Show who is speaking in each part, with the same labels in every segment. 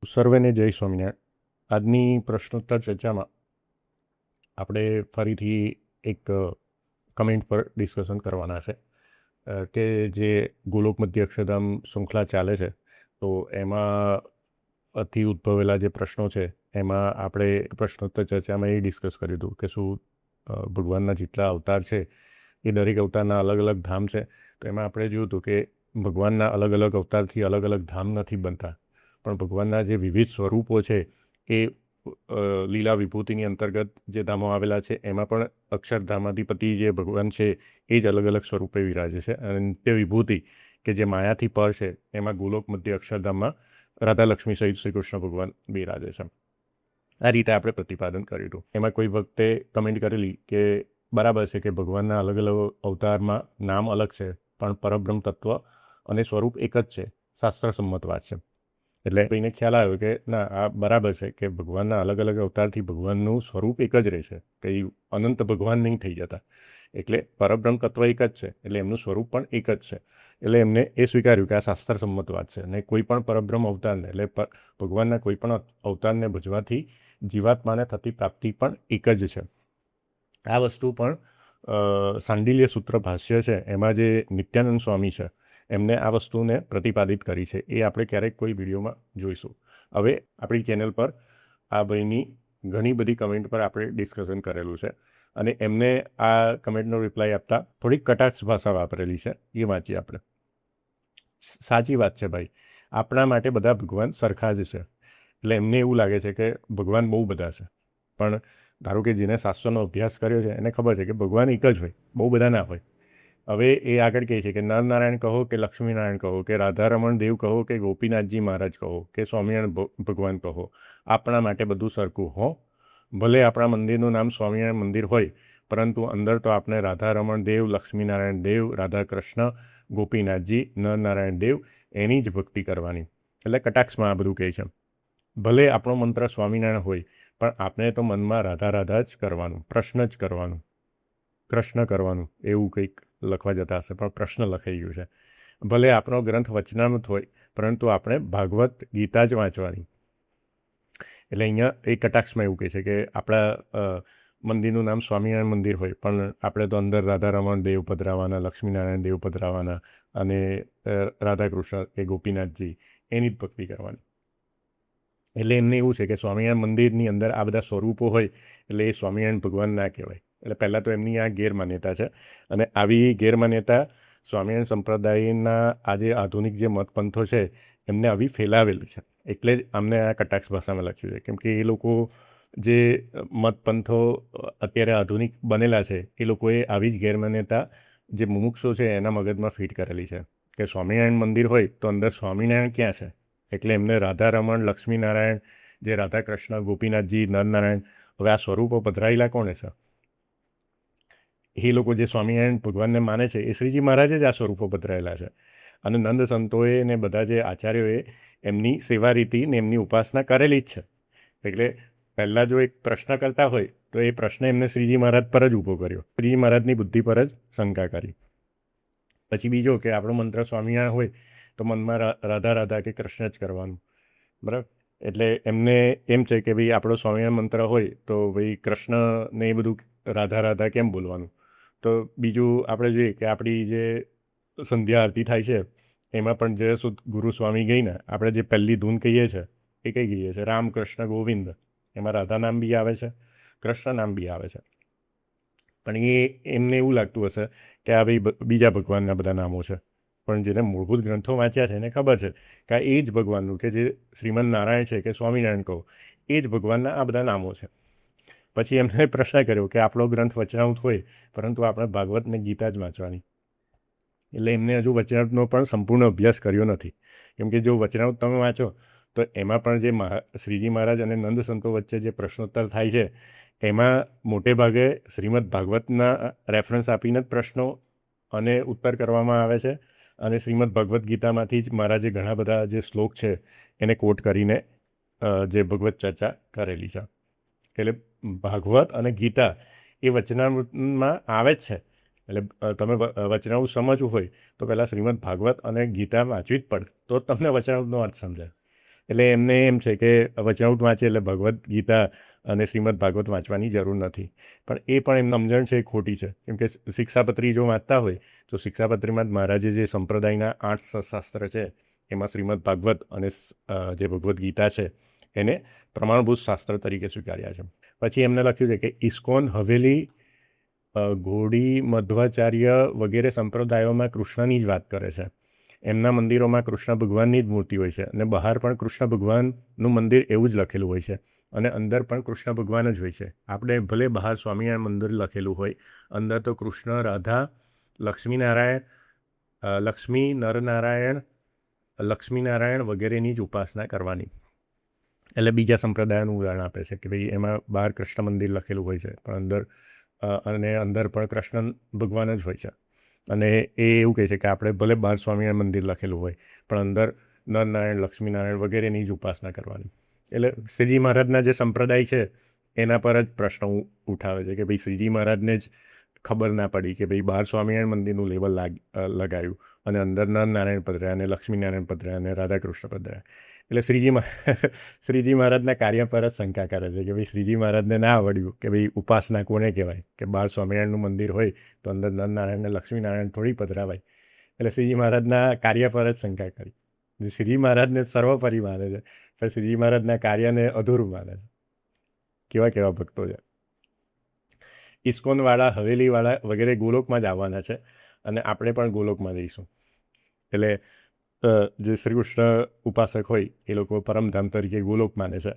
Speaker 1: સર્વેને જય સ્વામિનારાયણ. આજની પ્રશ્નોત્તર ચર્ચામાં આપણે ફરીથી એક કમેન્ટ પર ડિસ્કશન કરવાના છે કે જે ગોલોક મધ્ય અક્ષરધામ શૃંખલા ચાલે છે તો એમાં અથી ઉદ્ભવેલા જે પ્રશ્નો છે એમાં આપણે પ્રશ્નોત્તર ચર્ચામાં એ ડિસ્કસ કર્યું હતું કે શું ભગવાનના જેટલા અવતાર છે એ દરેક અવતારના અલગ અલગ ધામ છે. તો એમાં આપણે જોયું હતું કે ભગવાનના અલગ અલગ અવતારથી અલગ અલગ ધામ નથી બનતા, પણ ભગવાનના જે વિવિધ સ્વરૂપો છે એ લીલા વિભૂતિની અંતર્ગત જે ધામો આવેલા છે એમાં પણ અક્ષરધામાધિપતિ જે ભગવાન છે એ જ અલગ અલગ સ્વરૂપે વિરાજે છે. અને નિત્ય વિભૂતિ કે જે માયાથી પર છે એમાં ગોલોક મધ્ય અક્ષરધામમાં રાધા લક્ષ્મી સહિત શ્રી કૃષ્ણ ભગવાન બિરાજે છે. આ રીતે આપણે પ્રતિપાદન કર્યું હતું. એમાં કોઈ વખતે કમેન્ટ કરેલી કે બરાબર છે કે ભગવાનના અલગ અલગ અવતારમાં નામ અલગ છે પણ પરબ્રહ્મ તત્વ અને સ્વરૂપ એક જ છે, શાસ્ત્રસંમત વાત છે. એટલે કોઈને ખ્યાલ આવ્યો કે ના, આ બરાબર છે કે ભગવાનના અલગ અલગ અવતારથી ભગવાનનું સ્વરૂપ એક જ રહે છે, કંઈ અનંત ભગવાન નહીં થઈ જતા. એટલે પરબ્રહ્મ તત્વ એક જ છે એટલે એમનું સ્વરૂપ પણ એક જ છે. એટલે એમને એ સ્વીકાર્યું કે આ શાસ્ત્રસંમત વાત છે. અને કોઈ પણ પરબ્રહ્મ અવતારને એટલે ભગવાનના કોઈ પણ અવતારને ભજવાથી જીવાત્માને થતી પ્રાપ્તિ પણ એક જ છે. આ વસ્તુ પણ સાંડિલ્ય સૂત્ર ભાષ્ય છે એમાં જે નિત્યાનંદ સ્વામી છે એમને આ વસ્તુને પ્રતિપાદિત કરી છે. એ આપણે ક્યારેક કોઈ વિડીયોમાં જોઈશું. હવે આપણી ચેનલ પર આ ભાઈની ઘણી બધી કમેન્ટ પર આપણે ડિસ્કશન કરેલું છે અને એમને આ કમેન્ટનો રિપ્લાય આપતા થોડીક કટાક્ષ ભાષા વાપરેલી છે, એ વાંચીએ આપણે. સાચી વાત છે ભાઈ, આપણા માટે બધા ભગવાન સરખા જ છે. એટલે એમને એવું લાગે છે કે ભગવાન બહુ બધા છે, પણ ધારો કે જેને શાસ્ત્રનો અભ્યાસ કર્યો છે એને ખબર છે કે ભગવાન એક જ હોય, બહુ બધા ના હોય. હવે એ આગળ કહે છે કે નરનારાયણ કહો કે લક્ષ્મીનારાયણ કહો કે રાધારમણ દેવ કહો કે ગોપીનાથજી મહારાજ કહો કે સ્વામિનારાયણ ભગવાન કહો, આપણા માટે બધું સરખું હો. ભલે આપણા મંદિરનું નામ સ્વામિનારાયણ મંદિર હોય, પરંતુ અંદર તો આપણે રાધારમણ દેવ, લક્ષ્મીનારાયણ દેવ, રાધાકૃષ્ણ, ગોપીનાથજી, નરનારાયણ દેવ એની જ ભક્તિ કરવાની. એટલે કટાક્ષમાં આ બધું કહે છે. ભલે આપણો મંત્ર સ્વામિનારાયણ હોય પણ આપણે તો મનમાં રાધા રાધા જ કરવાનું, પ્રશ્ન જ કરવાનું, કૃષ્ણ કરવાનું, એવું કંઈક લખવા જતા હશે પણ પ્રશ્ન લખાઈ ગયું છે. ભલે આપણો ગ્રંથ વચનામૃત હોય પરંતુ આપણે ભાગવત ગીતા જ વાંચવાની. એટલે અહીંયા એ કટાક્ષમાં એવું કહે છે કે આપણા મંદિરનું નામ સ્વામિનારાયણ મંદિર હોય પણ આપણે તો અંદર રાધારમણ દેવ પધરાવાના, લક્ષ્મીનારાયણ દેવ પધરાવાના અને રાધાકૃષ્ણ કે ગોપીનાથજી એની જ ભક્તિ કરવાની. એટલે એમને એવું છે કે સ્વામિનારાયણ મંદિરની અંદર આ બધા સ્વરૂપો હોય એટલે એ સ્વામિનારાયણ ભગવાન ના કહેવાય. એટલે પહેલાં તો એમની આ ગેરમાન્યતા છે અને આવી ગેરમાન્યતા સ્વામિનારાયણ સંપ્રદાયના આજે આધુનિક જે મતપંથો છે એમને આવી ફેલાવેલી છે. એટલે જ અમને આ કટાક્ષ ભાષામાં લખ્યું છે, કેમ કે એ લોકો જે મતપંથો અત્યારે આધુનિક બનેલા છે એ લોકોએ આવી જ ગેરમાન્યતા જે મુમુક્ષો છે એના મગજમાં ફિટ કરેલી છે કે સ્વામિનારાયણ મંદિર હોય તો અંદર સ્વામિનારાયણ ક્યાં છે. એટલે એમને રાધારમણ, લક્ષ્મીનારાયણ, જે રાધાકૃષ્ણ, ગોપીનાથજી, નરનારાયણ, હવે આ સ્વરૂપો પધરાયેલા કોણે છે? એ લોકો જે સ્વામિનારાયણ ભગવાનને માને છે એ શ્રીજી મહારાજે જ આ સ્વરૂપો પધરાયેલા છે. અને નંદ સંતોએ ને બધા જે આચાર્યોએ એમની સેવા રીતિ ને એમની ઉપાસના કરેલી જ છે. એટલે પહેલાં જો એક પ્રશ્ન કરતા હોય તો એ પ્રશ્ન એમને શ્રીજી મહારાજ પર જ ઊભો કર્યો, શ્રીજી મહારાજની બુદ્ધિ પર જ શંકા કરી. પછી બીજો કે આપણો મંત્ર સ્વામિનારાયણ હોય તો મનમાં રાધા રાધા કે કૃષ્ણ જ કરવાનું, બરાબર. એટલે એમને એમ છે કે ભાઈ આપણો સ્વામિનારાયણ મંત્ર હોય તો ભાઈ કૃષ્ણને એ બધું રાધા રાધા કેમ બોલવાનું. તો બીજું આપણે જોઈએ કે આપણી જે સંધ્યા આરતી થાય છે એમાં પણ જય સુદ ગુરુ સ્વામી ગઈને આપણે જે પહેલી ધૂન કહીએ છીએ એ કઈ કહીએ છીએ? રામ કૃષ્ણ ગોવિંદ. એમાં રાધા નામ બી આવે છે, કૃષ્ણ નામ બી આવે છે. પણ એમને એવું લાગતું હશે કે આ ભાઈ બીજા ભગવાનના બધા નામો છે. પણ જેને મૂળભૂત ગ્રંથો વાંચ્યા છે એને ખબર છે કે આ એ જ ભગવાનનું કે જે શ્રીમદ નારાયણ છે કે સ્વામિનારાયણ કહો એ જ ભગવાનના આ બધા નામો છે. પછી એમને પ્રશ્ન કર્યો કે આપણો ગ્રંથ વચનામૃત હોય પરંતુ આપણે ભાગવત ને ગીતા જ વાંચવાની. એટલે એમને હજુ વચનામૃતનો પણ સંપૂર્ણ અભ્યાસ કર્યો નથી. કેમ કે જો વચનામૃત તમે વાંચો તો એમાં પણ જે શ્રીજી મહારાજ અને નંદ સંતો વચ્ચે જે પ્રશ્નોત્તર થાય છે એમાં મોટે ભાગે શ્રીમદ ભાગવતના રેફરન્સ આપીને જ પ્રશ્નો અને ઉત્તર કરવામાં આવે છે. અને શ્રીમદ ભગવદ્ ગીતામાંથી જ મહારાજે ઘણા બધા જે શ્લોક છે એને કોટ કરીને જે ભગવત ચર્ચા કરેલી છે. એટલે ભાગવત અને ગીતા એ વચનામૃતમાં આવે જ છે. એટલે તમે વચનામૃત સમજવું હોય તો પહેલાં શ્રીમદ ભાગવત અને ગીતા વાંચવી જ પડે તો તમને વચનામૃતનો અર્થ સમજાય. એટલે એમને એમ છે કે વચનામૃત વાંચે એટલે ભગવદ્ ગીતા અને શ્રીમદ ભાગવત વાંચવાની જરૂર નથી. પણ એ પણ એમની સમજણ છે એ ખોટી છે. કેમ કે શિક્ષાપત્રી જો વાંચતા હોય તો શિક્ષાપત્રીમાં જ મહારાજે જે સંપ્રદાયના 8 શાસ્ત્ર છે એમાં શ્રીમદ ભાગવત અને જે ભગવદ્ ગીતા છે એને પ્રમાણભૂત શાસ્ત્ર તરીકે સ્વીકાર્યા છે. પછી એમને લખ્યું છે કે ઇસ્કોન, હવેલી, ગોડી, મધ્વાચાર્ય વગેરે સંપ્રદાયોમાં કૃષ્ણની જ વાત કરે છે. એમના મંદિરોમાં કૃષ્ણ ભગવાનની જ મૂર્તિ હોય છે અને બહાર પણ કૃષ્ણ ભગવાનનું મંદિર એવું જ લખેલું હોય છે અને અંદર પણ કૃષ્ણ ભગવાન જ હોય છે. આપણે ભલે બહાર સ્વામિનારાયણ મંદિર લખેલું હોય, અંદર તો કૃષ્ણ, રાધા, લક્ષ્મીનારાયણ વગેરેની જ ઉપાસના કરવાની. એટલે બીજા સંપ્રદાયનું ઉદાહરણ આપે છે કે ભાઈ એમાં બહાર કૃષ્ણ મંદિર લખેલું હોય છે પણ અંદર પણ કૃષ્ણ ભગવાન જ હોય છે. અને એ એવું કહે છે કે આપણે ભલે બહાર સ્વામિનારાયણ મંદિર લખેલું હોય પણ અંદર નરનારાયણ, લક્ષ્મીનારાયણ વગેરેની જ ઉપાસના કરવાની. એટલે શ્રીજી મહારાજના જે સંપ્રદાય છે એના પર જ પ્રશ્ન ઉઠાવે છે કે ભાઈ શ્રીજી મહારાજને જ ખબર ના પડી કે ભાઈ બહાર સ્વામિનારાયણ મંદિરનું લેબલ લગાવ્યું અને અંદર નરનારાયણ પધરાયા અને લક્ષ્મીનારાયણ પધરાયા અને રાધાકૃષ્ણ પધરાયા. એટલે શ્રીજી મહારાજના કાર્ય પર જ શંકા કરે છે કે ભાઈ શ્રીજી મહારાજને ના આવડ્યું કે ભાઈ ઉપાસના કોને કહેવાય, કે બહાર સ્વામિનારાયણનું મંદિર હોય તો અંદર નરનારાયણ અને લક્ષ્મીનારાયણ થોડી પધરાવાય. એટલે શ્રીજી મહારાજના કાર્ય પર જ શંકા કરી. શ્રીજી મહારાજને સર્વોપરી માને છે પણ શ્રીજી મહારાજના કાર્યને અધૂરું માને છે. કેવા ભક્તો છે. ઇસ્કોનવાળા, હવેલીવાળા વગેરે ગોલોકમાં જ આવવાના છે અને આપણે પણ ગોલોકમાં જઈશું. એટલે જે શ્રી કૃષ્ણ ઉપાસક હોય એ લોકો પરમધામ તરીકે ગોલોક માને છે.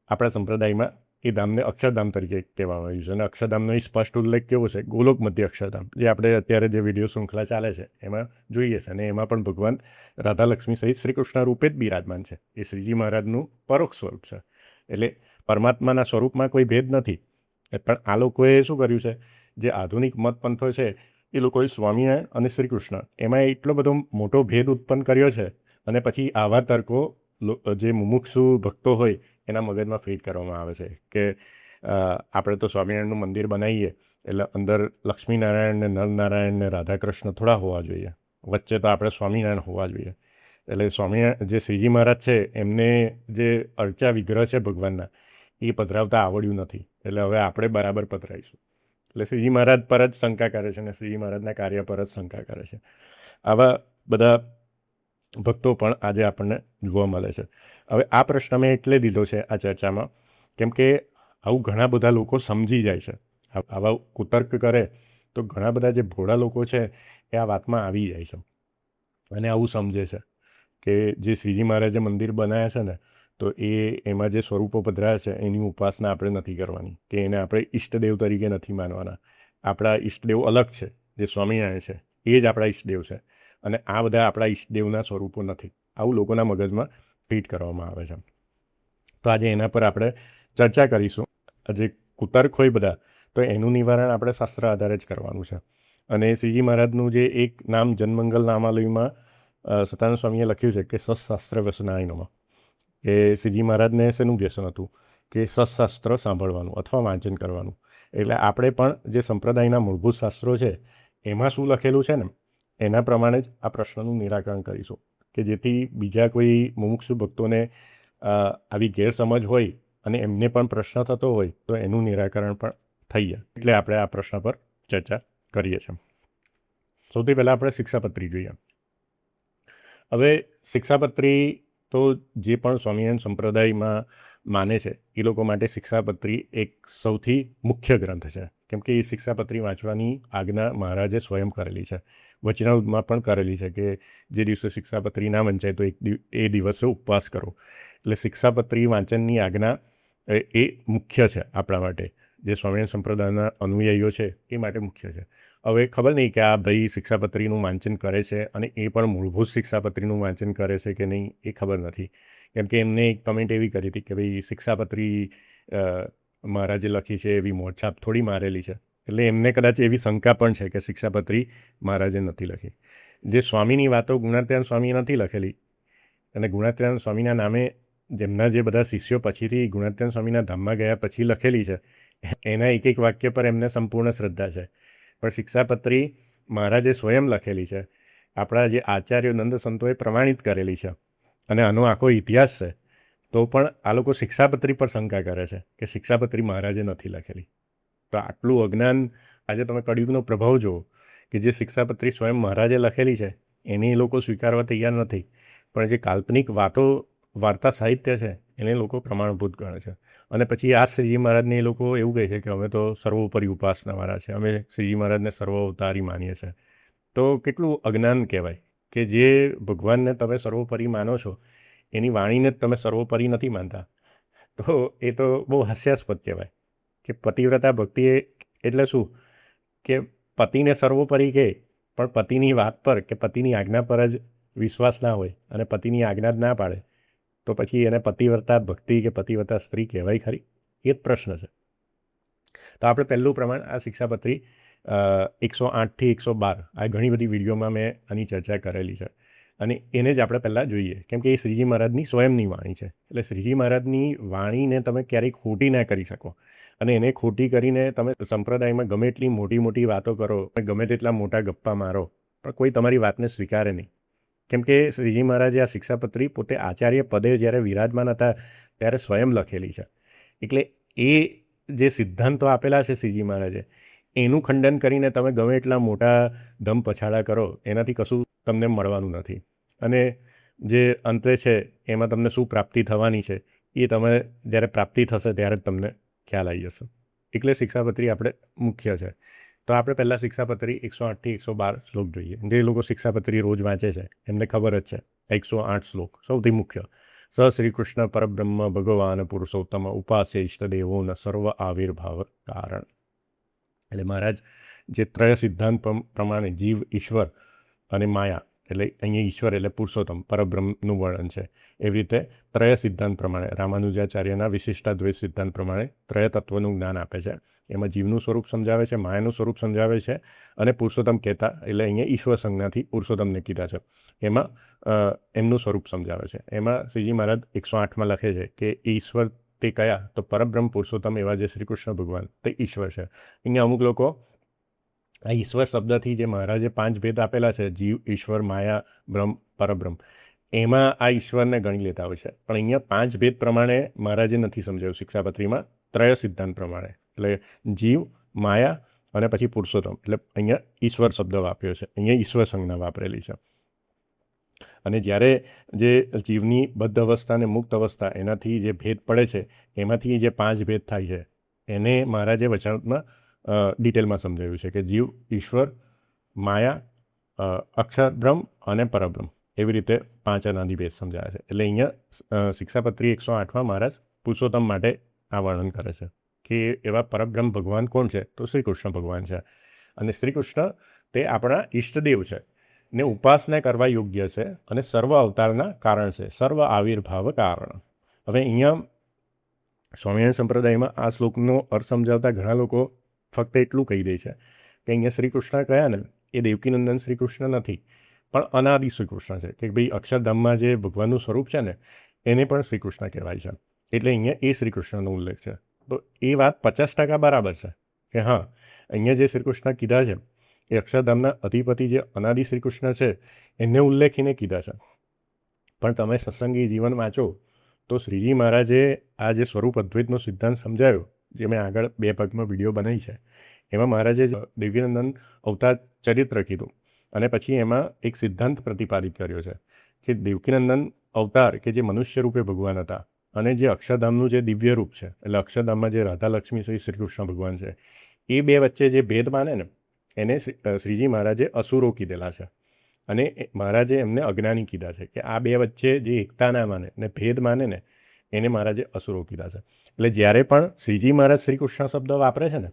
Speaker 1: આપણા સંપ્રદાયમાં એ ધામને અક્ષરધામ તરીકે કહેવામાં આવ્યું છે અને અક્ષરધામનો એ સ્પષ્ટ ઉલ્લેખ કેવો છે, ગોલોક મધ્ય અક્ષરધામ, જે આપણે અત્યારે જે વિડીયો શૃંખલા ચાલે છે એમાં જોઈએ છે. અને એમાં પણ ભગવાન રાધા લક્ષ્મી સહિત શ્રી કૃષ્ણ રૂપે જ બિરાજમાન છે. એ શ્રીજી મહારાજનું પરોક્ષ સ્વરૂપ છે. એટલે પરમાત્માના સ્વરૂપમાં કોઈ ભેદ નથી. પણ આ લોકોએ શું કર્યું છે, જે આધુનિક મત પંથો છે એ લોકોએ સ્વામિનારાયણ અને શ્રી કૃષ્ણ એમાં એટલો બધો મોટો ભેદ ઉત્પન્ન કર્યો છે અને પછી આવા તર્કો જે મુમુક્ષુ ભક્તો હોય એના મગજમાં ફીટ કરવામાં આવે છે કે આપણે તો સ્વામિનારાયણનું મંદિર બનાવીએ એટલે અંદર લક્ષ્મીનારાયણ ને નરનારાયણ ને રાધાકૃષ્ણ થોડા હોવા જોઈએ, વચ્ચે તો આપણે સ્વામિનારાયણ હોવા જોઈએ. એટલે સ્વામિનારાયણ જે શ્રીજી મહારાજ છે એમને જે અર્ચા વિગ્રહ છે ભગવાનના એ પધરાવતા આવડ્યું નથી. એટલે હવે આપણે બરાબર પધરાઈશું. એટલે શ્રીજી મહારાજ પર જ શંકા કરે છે અને શ્રીજી મહારાજના કાર્ય પર જ શંકા કરે છે. આવા બધા ભક્તો પણ આજે આપણને જોવા મળે છે. હવે આ પ્રશ્ન મેં એટલે લીધો છે આ ચર્ચામાં કેમ કે આવું ઘણા બધા લોકો સમજી જાય છે. આવા કુતર્ક કરે તો ઘણા બધા જે ભોળા લોકો છે એ આ વાતમાં આવી જાય છે અને આવું સમજે છે કે જે શ્રીજી મહારાજે મંદિર બનાવ્યા છે ને તો એમાં જે સ્વરૂપો પધરાયા છે એની ઉપાસના આપણે નથી કરવાની, કે એને આપણે ઈષ્ટદેવ તરીકે નથી માનવાના. આપણા ઈષ્ટદેવ અલગ છે, જે સ્વામિનારાયણ છે એ જ આપણા ઈષ્ટદેવ છે અને આ બધા આપણા ઈષ્ટદેવના સ્વરૂપો નથી. આવું લોકોના મગજમાં ફીટ કરવામાં આવે છે. તો આજે એના પર આપણે ચર્ચા કરીશું. જે કુતર્ક હોય બધા તો એનું નિવારણ આપણે શાસ્ત્ર આધારે જ કરવાનું છે. અને શ્રીજી મહારાજનું જે એક નામ જનમંગલ નામાલયમાં સતાનંદ સ્વામીએ લખ્યું છે કે સશાસ્ત્ર વ્યસનાયનોમાં, કે શ્રીજી મહારાજને શેનું વ્યસન હતું કે સશાસ્ત્ર સાંભળવાનું અથવા વાંચન કરવાનું. એટલે આપણે પણ જે સંપ્રદાયના મૂળભૂત શાસ્ત્રો છે એમાં શું લખેલું છે ને એના પ્રમાણે જ આ પ્રશ્નનું નિરાકરણ કરીશું, કે જેથી બીજા કોઈ મુમુક્ષુ ભક્તોને આવી ગેરસમજ હોય અને એમને પણ પ્રશ્ન થતો હોય તો એનું નિરાકરણ પણ થઈ જાય. એટલે આપણે આ પ્રશ્ન પર ચર્ચા કરીએ છીએ. સૌથી પહેલાં આપણે શિક્ષાપત્રી જોઈએ. હવે શિક્ષાપત્રી તો જે પણ સ્વામિનારાયણ સંપ્રદાયમાં માને છે એ લોકો માટે શિક્ષાપત્રી એક સૌથી મુખ્ય ગ્રંથ છે. કેમ કે એ શિક્ષાપત્રી વાંચવાની આજ્ઞા મહારાજે સ્વયં કરેલી છે. વચનામૃતમાં પણ કરેલી છે કે જે દિવસે શિક્ષાપત્રી ના વંચાય તો એ દિવસે ઉપવાસ કરો. એટલે શિક્ષાપત્રી વાંચનની આજ્ઞા એ મુખ્ય છે આપણા માટે. જે સ્વામિનારાયણ સંપ્રદાયના અનુયાયીઓ છે એ માટે મુખ્ય છે. હવે ખબર નહીં કે આ ભાઈ શિક્ષાપત્રીનું વાંચન કરે છે અને એ પણ મૂળભૂત શિક્ષાપત્રીનું વાંચન કરે છે કે નહીં એ ખબર નથી. કેમ કે એમને એક કમેન્ટ એવી કરી હતી કે ભાઈ શિક્ષાપત્રી મહારાજે લખી છે એવી મોરછાપ થોડી મારેલી છે. એટલે એમને કદાચ એવી શંકા પણ છે કે શિક્ષાપત્રી મહારાજે નથી લખી. જે સ્વામીની વાતો ગુણાત્યાન સ્વામીએ નથી લખેલી અને ગુણાત્યાન સ્વામીના નામે જેમના જે બધા શિષ્યો પછીથી ગુણાત્યાન સ્વામીના ધામમાં ગયા પછી લખેલી છે એના એક એક વાક્ય પર એમને સંપૂર્ણ શ્રદ્ધા છે. પણ શિક્ષાપત્રી મહારાજે સ્વયં લખેલી છે. આપણા જે આચાર્યો નંદ સંતોએ પ્રમાણિત કરેલી છે અને આનો આખો ઇતિહાસ છે. તો પણ આ લોકો શિક્ષાપત્રી પર શંકા કરે છે કે શિક્ષાપત્રી મહારાજે નથી લખેલી. તો આટલું અજ્ઞાન આજે તમે કળિયુગનો પ્રભાવ જુઓ કે જે શિક્ષાપત્રી સ્વયં મહારાજે લખેલી છે એને એ લોકો સ્વીકારવા તૈયાર નથી, પણ જે કાલ્પનિક વાર્તા સાહિત્ય છે એને લોકો પ્રમાણભૂત ગણે છે. અને પછી આ શ્રીજી મહારાજને એ લોકો એવું કહે છે કે અમે તો સર્વોપરી ઉપાસનાવાળા છે, અમે શ્રીજી મહારાજને સર્વઅવતારી માનીએ છીએ. તો કેટલું અજ્ઞાન કહેવાય કે જે ભગવાનને તમે સર્વોપરી માનો છો એની વાણીને જ તમે સર્વોપરી નથી માનતા. તો એ તો બહુ હાસ્યાસ્પદ કહેવાય કે પતિવ્રતા ભક્તિ એટલે શું કે પતિને સર્વોપરી કહે પણ પતિની વાત પર કે પતિની આજ્ઞા પર જ વિશ્વાસ ના હોય અને પતિની આજ્ઞા જ ના પાડે, તો પછી એને પતિવ્રતા ભક્તિ કે પતિવ્રતા સ્ત્રી કહેવાય ખરી? એ જ પ્રશ્ન છે. તો આપણે પહેલું પ્રમાણ આ શિક્ષાપત્રી 108થી 112 આ ઘણી બધી વિડીયોમાં મેં આની ચર્ચા કરેલી છે અને એને જ આપણે પહેલાં જોઈએ, કેમ કે એ શ્રીજી મહારાજની સ્વયંની વાણી છે. એટલે શ્રીજી મહારાજની વાણીને તમે ક્યારેય ખોટી ના કરી શકો અને એને ખોટી કરીને તમે સંપ્રદાયમાં ગમે એટલી મોટી મોટી વાતો કરો, ગમે તેટલા મોટા ગપ્પા મારો, પણ કોઈ તમારી વાતને સ્વીકારે નહીં. કેમ કે શ્રીજી મહારાજે આ શિક્ષાપત્રી પોતે આચાર્ય પદે જ્યારે વિરાજમાન હતા ત્યારે સ્વયં લખેલી છે. એટલે એ જે સિદ્ધાંતો આપેલા છે શ્રીજી મહારાજે એનું ખંડન કરીને તમે ગમે એટલા મોટા ધમ પછાડા કરો એનાથી કશું તમને મળવાનું નથી. અને જે અંતે છે એમાં તમને શું પ્રાપ્તિ થવાની છે એ તમે જ્યારે પ્રાપ્તિ થશે ત્યારે જ તમને ખ્યાલ આવી જશે. એટલે શિક્ષાપત્રી આપણે મુખ્ય છે. તો આપણે પહેલાં શિક્ષાપત્રી 108થી 112 શ્લોક જોઈએ. જે લોકો શિક્ષાપત્રી રોજ વાંચે છે એમને ખબર જ છે 108 શ્લોક સૌથી મુખ્ય. સ શ્રી કૃષ્ણ પરબ્રહ્મ ભગવાન પુરુષોત્તમ ઉપાસ્ય ઇષ્ટદેવો ન સર્વ આવિર્ભાવ કારણ. એટલે મહારાજ જે ત્રય સિદ્ધાંત પ્રમાણે જીવ, ઈશ્વર અને માયા, એટલે અહીંયા ઈશ્વર એટલે પુરુષોત્તમ પરબ્રહ્મનું વર્ણન છે. એવી રીતે ત્રય સિદ્ધાંત પ્રમાણે રામાનુજાચાર્યના વિશિષ્ટાદ્વૈત સિદ્ધાંત પ્રમાણે ત્રય તત્વનું જ્ઞાન આપે છે. એમાં જીવનું સ્વરૂપ સમજાવે છે, માયાનું સ્વરૂપ સમજાવે છે અને પુરુષોત્તમ કહેતા એટલે અહીંયા ઈશ્વર સંજ્ઞાથી પુરુષોત્તમને કીધા છે. એમાં એમનું સ્વરૂપ સમજાવે છે. એમાં શ્રીજી મહારાજ 108માં લખે છે કે ઈશ્વર તે કયા? તો પરબ્રહ્મ પુરુષોત્તમ એવા જે શ્રી કૃષ્ણ ભગવાન તે ઈશ્વર છે. અહીંયા અમુક લોકો આ ઈશ્વર શબ્દથી જે મહારાજે 5 ભેદ આપેલા છે, જીવ, ઈશ્વર, માયા, બ્રહ્મ, પરબ્રહ્મ, એમાં આ ઈશ્વરને ગણી લેતા હોય છે. પણ અહીંયા 5 ભેદ પ્રમાણે મહારાજે નથી સમજાવ્યું શિક્ષાપત્રીમાં, ત્રય સિદ્ધાંત પ્રમાણે. એટલે જીવ, માયા અને પછી પુરુષોત્તમ, એટલે અહીંયા ઈશ્વર શબ્દ વાપર્યો છે, અહીંયા ઈશ્વર સંજ્ઞા વાપરેલી છે. અને જ્યારે જે જીવની બદ્ધ અવસ્થા અને મુક્ત અવસ્થા એનાથી જે ભેદ પડે છે એમાંથી જે 5 ભેદ થાય છે એને મહારાજે વચનામૃતમાં ડિટેલમાં સમજાવ્યું છે કે જીવ, ઈશ્વર, માયા, અક્ષર બ્રહ્મ અને પરબ્રહ્મ, એવી રીતે 5 અનાદિ ભેદ સમજાયા છે. એટલે અહીંયા શિક્ષાપત્રી 108માં મહારાજ પુરુષોત્તમ માટે આ વર્ણન કરે છે કે એવા પરબ્રહ્મ ભગવાન કોણ છે? તો શ્રી કૃષ્ણ ભગવાન છે. અને શ્રી કૃષ્ણ તે આપણા ઈષ્ટદેવ છે ને ઉપાસના કરવા યોગ્ય છે અને સર્વ અવતારના કારણ છે, સર્વ આવિર્ભાવ કારણ. હવે અહીંયા સ્વામિનારાયણ સંપ્રદાયમાં આ શ્લોકનો અર્થ સમજાવતા ઘણા લોકો ફક્ત એટલું કહી દે છે કે અહીંયા શ્રી કૃષ્ણ કયા ને એ દેવકીનંદન શ્રી કૃષ્ણ નથી, પણ અનાદિ શ્રી કૃષ્ણ છે. કે ભાઈ અક્ષરધામમાં જે ભગવાનનું સ્વરૂપ છે ને એને પણ શ્રી કૃષ્ણ કહેવાય છે. એટલે અહીંયા એ શ્રી કૃષ્ણનો ઉલ્લેખ છે. તો એ વાત 50% બરાબર છે કે હા, અહીંયા જે શ્રી કૃષ્ણ કીધા છે એ અક્ષરધામના અધિપતિ જે અનાદિ શ્રી કૃષ્ણ છે એને ઉલ્લેખીને કીધા છે. પણ તમે સત્સંગી જીવન વાંચો તો શ્રીજી મહારાજે આ જે સ્વરૂપ અદ્વૈતનો સિદ્ધાંત સમજાવ્યો, જે મેં આગળ 2 ભાગમાં વિડીયો બનાવી છે, એમાં મહારાજે દેવકીનંદન અવતાર ચરિત્ર કીધું અને પછી એમાં એક સિદ્ધાંત પ્રતિપાદિત કર્યો છે કે દેવકીનંદન અવતાર કે જે મનુષ્ય રૂપે ભગવાન હતા અને જે અક્ષરધામનું જે દિવ્ય રૂપ છે, એટલે અક્ષરધામમાં જે રાધા લક્ષ્મી સહિત શ્રી કૃષ્ણ ભગવાન છે, એ બે વચ્ચે જે ભેદ માને ને એને શ્રીજી મહારાજે અસુરો કીધેલા છે. અને મહારાજે એમને અજ્ઞાની કીધા છે કે આ બે વચ્ચે જે એકતા ના માને ને ભેદ માને ને એને મહારાજે અસુરો કીધા છે. એટલે જ્યારે પણ શ્રીજી મહારાજ શ્રી કૃષ્ણ શબ્દ વાપરે છે ને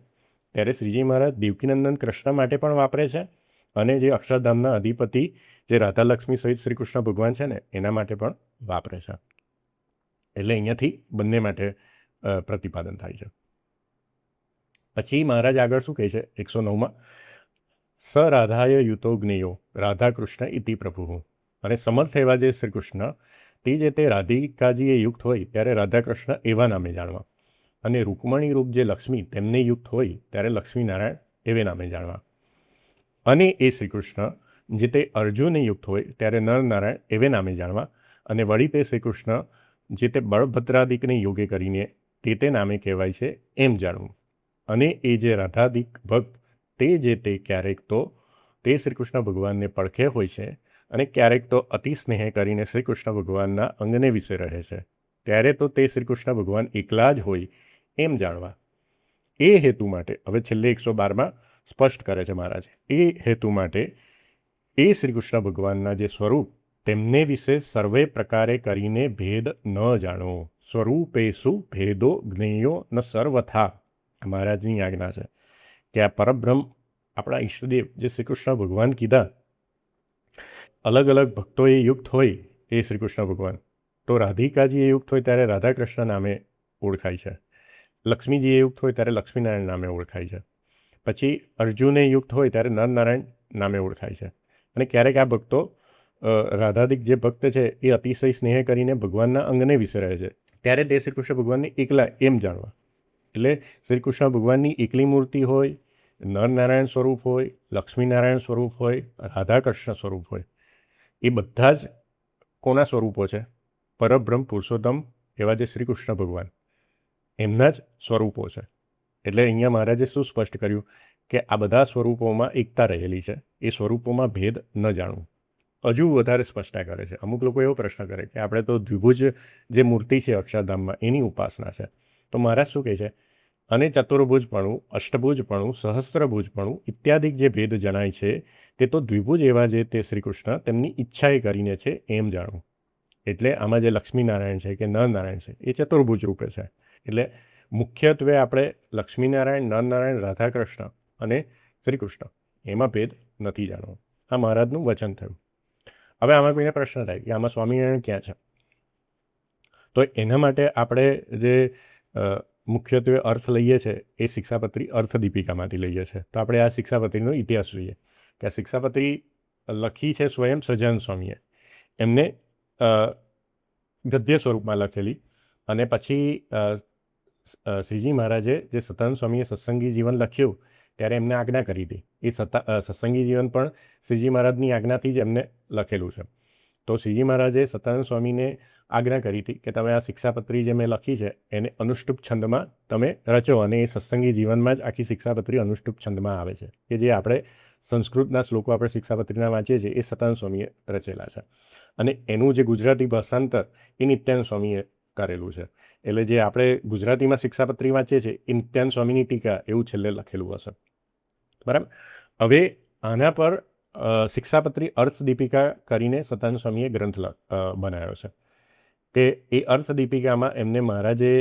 Speaker 1: ત્યારે શ્રીજી મહારાજ દેવકીનંદન કૃષ્ણ માટે પણ વાપરે છે અને જે અક્ષરધામના અધિપતિ જે રાધા લક્ષ્મી સહિત શ્રી કૃષ્ણ ભગવાન છે ને એના માટે પણ વાપરે છે. એટલે અહીંયાથી બંને માટે પ્રતિપાદન થાય છે. પછી મહારાજ આગળ શું કહે છે 109માં, સ રાધાય યુતો જ્ઞેયો રાધા કૃષ્ણ ઇતિ પ્રભુ. અને સમર્થ એવા જે શ્રી કૃષ્ણ તે જે તે રાધિકાજીએ યુક્ત હોય ત્યારે રાધા કૃષ્ણ એવા નામે જાણવા, અને રૂકમણી રૂપ જે લક્ષ્મી તેમને યુક્ત હોય ત્યારે લક્ષ્મીનારાયણ એવે નામે જાણવા, અને એ શ્રી કૃષ્ણ જે તે અર્જુનને યુક્ત હોય ત્યારે નર નારાયણ એવે નામે જાણવા, અને વળી તે શ્રી કૃષ્ણ જે તે બળભદ્રાદિકને યોગે કરીને તે નામે કહેવાય છે એમ જાણવું. અને એ જે રાધાદિક ભક્ત તે ક્યારેક તો તે શ્રી કૃષ્ણ ભગવાનને પડખે હોય છે અને ક્યારેક તો અતિ સ્નેહ કરીને શ્રી કૃષ્ણ ભગવાનના અંગને વિશે રહે છે. ત્યારે તો તે શ્રી કૃષ્ણ ભગવાન એકલા જ હોય એમ જાણવા. એ હેતુ માટે હવે છેલ્લે 112માં સ્પષ્ટ કરે છે મહારાજ, એ હેતુ માટે એ શ્રી કૃષ્ણ ભગવાનના જે સ્વરૂપ તેમને વિશે સર્વે પ્રકારે કરીને ભેદ ન જાણો. સ્વરૂપેસુ ભેદો જ્ઞેયો ન સર્વથા. મહારાજની આજ્ઞા છે કે આ પરબ્રહ્મ આપણા ઈષ્ટદેવ જે શ્રી કૃષ્ણ ભગવાન કીધા, અલગ અલગ ભક્તોએ યુક્ત હોય એ શ્રી કૃષ્ણ ભગવાન, તો રાધિકાજીએ યુક્ત હોય ત્યારે રાધાકૃષ્ણ નામે ઓળખાય છે, લક્ષ્મીજીએ યુક્ત હોય ત્યારે લક્ષ્મીનારાયણ નામે ઓળખાય છે, પછી અર્જુને યુક્ત હોય ત્યારે નરનારાયણ નામે ઓળખાય છે. અને ક્યારેક આ ભક્તો રાધાદિક જે ભક્ત છે એ અતિશય સ્નેહ કરીને ભગવાનના અંગને વિશે રહે છે, ત્યારે તે શ્રી કૃષ્ણ ભગવાનને એકલા એમ જાણવા. એટલે શ્રી કૃષ્ણ ભગવાનની એકલી મૂર્તિ હોય, નરનારાયણ સ્વરૂપ હોય, લક્ષ્મીનારાયણ સ્વરૂપ હોય, રાધાકૃષ્ણ સ્વરૂપ હોય, એ બધા જ કોના સ્વરૂપો છે? પરબ્રહ્મ પુરુષોત્તમ એવા જે શ્રી કૃષ્ણ ભગવાન એમના જ સ્વરૂપો છે. એટલે અહીંયા મહારાજે શું સ્પષ્ટ કર્યું કે આ બધા સ્વરૂપોમાં એકતા રહેલી છે, એ સ્વરૂપોમાં ભેદ ન જાણવું. હજુ વધારે સ્પષ્ટતા કરે છે. અમુક લોકો એવો પ્રશ્ન કરે કે આપણે તો દ્વિભુજ જે મૂર્તિ છે અક્ષરધામમાં એની ઉપાસના છે, તો મહારાજ શું કહે છે? અને ચતુર્ભુજપણું, અષ્ટભુજપણું, સહસ્ત્રભુજપણું ઇત્યાદિક જે ભેદ જણાય છે તે તો દ્વિભુજ એવા જે તે શ્રી કૃષ્ણ તેમની ઈચ્છાએ કરીને છે એમ જાણવું. એટલે આમાં જે લક્ષ્મીનારાયણ છે કે નરનારાયણ છે એ ચતુર્ભુજ રૂપે છે. એટલે મુખ્યત્વે આપણે લક્ષ્મીનારાયણ, નરનારાયણ, રાધાકૃષ્ણ અને શ્રી કૃષ્ણ એમાં ભેદ નથી જાણવો. આ મહારાજનું વચન થયું. હવે આમાં કોઈને પ્રશ્ન થાય કે આમાં સ્વામિનારાયણ ક્યાં છે? તો એના માટે આપણે જે મુખ્યત્વે અર્થ લઈએ છીએ એ શિક્ષાપત્રી અર્થદીપિકામાંથી લઈએ છીએ. તો આપણે આ શિક્ષાપત્રીનો ઇતિહાસ જોઈએ કે આ શિક્ષાપત્રી લખી છે સ્વયં સહજાનંદ સ્વામીએ. એમને ગદ્ય સ્વરૂપમાં લખેલી અને પછી શ્રીજી મહારાજે જે સહજાનંદ સ્વામીએ સત્સંગી જીવન લખ્યું ત્યારે એમને આજ્ઞા કરી હતી. એ સત્સંગી જીવન પણ શ્રીજી મહારાજની આજ્ઞાથી જ એમને લખેલું છે. તો શ્રીજી મહારાજે સહજાનંદ સ્વામીને આજ્ઞા કરી હતી કે તમે આ શિક્ષાપત્રી જે મેં લખી છે એને અનુષ્ટુપ છંદમાં તમે રચો, અને એ સત્સંગી જીવનમાં જ આખી શિક્ષાપત્રી અનુષ્ટુપ છંદમાં આવે છે કે જે આપણે સંસ્કૃતના શ્લોકો આપણે શિક્ષાપત્રીના વાંચીએ છીએ એ સહજાનંદ સ્વામીએ રચેલા છે. અને એનું જે ગુજરાતી ભાષાંતર એ નિત્યાનંદ સ્વામીએ કરેલું છે. એટલે જે આપણે ગુજરાતીમાં શિક્ષાપત્રી વાંચીએ છીએ એ નિત્યાનંદ સ્વામીની ટીકા એવું છેલ્લે લખેલું હશે. બરાબર. હવે આના પર શિક્ષાપત્રી અર્થદીપિકા કરીને સહજાનંદ સ્વામીએ ગ્રંથ બનાવ્યો છે કે એ અર્થદીપિકામાં એમને મહારાજે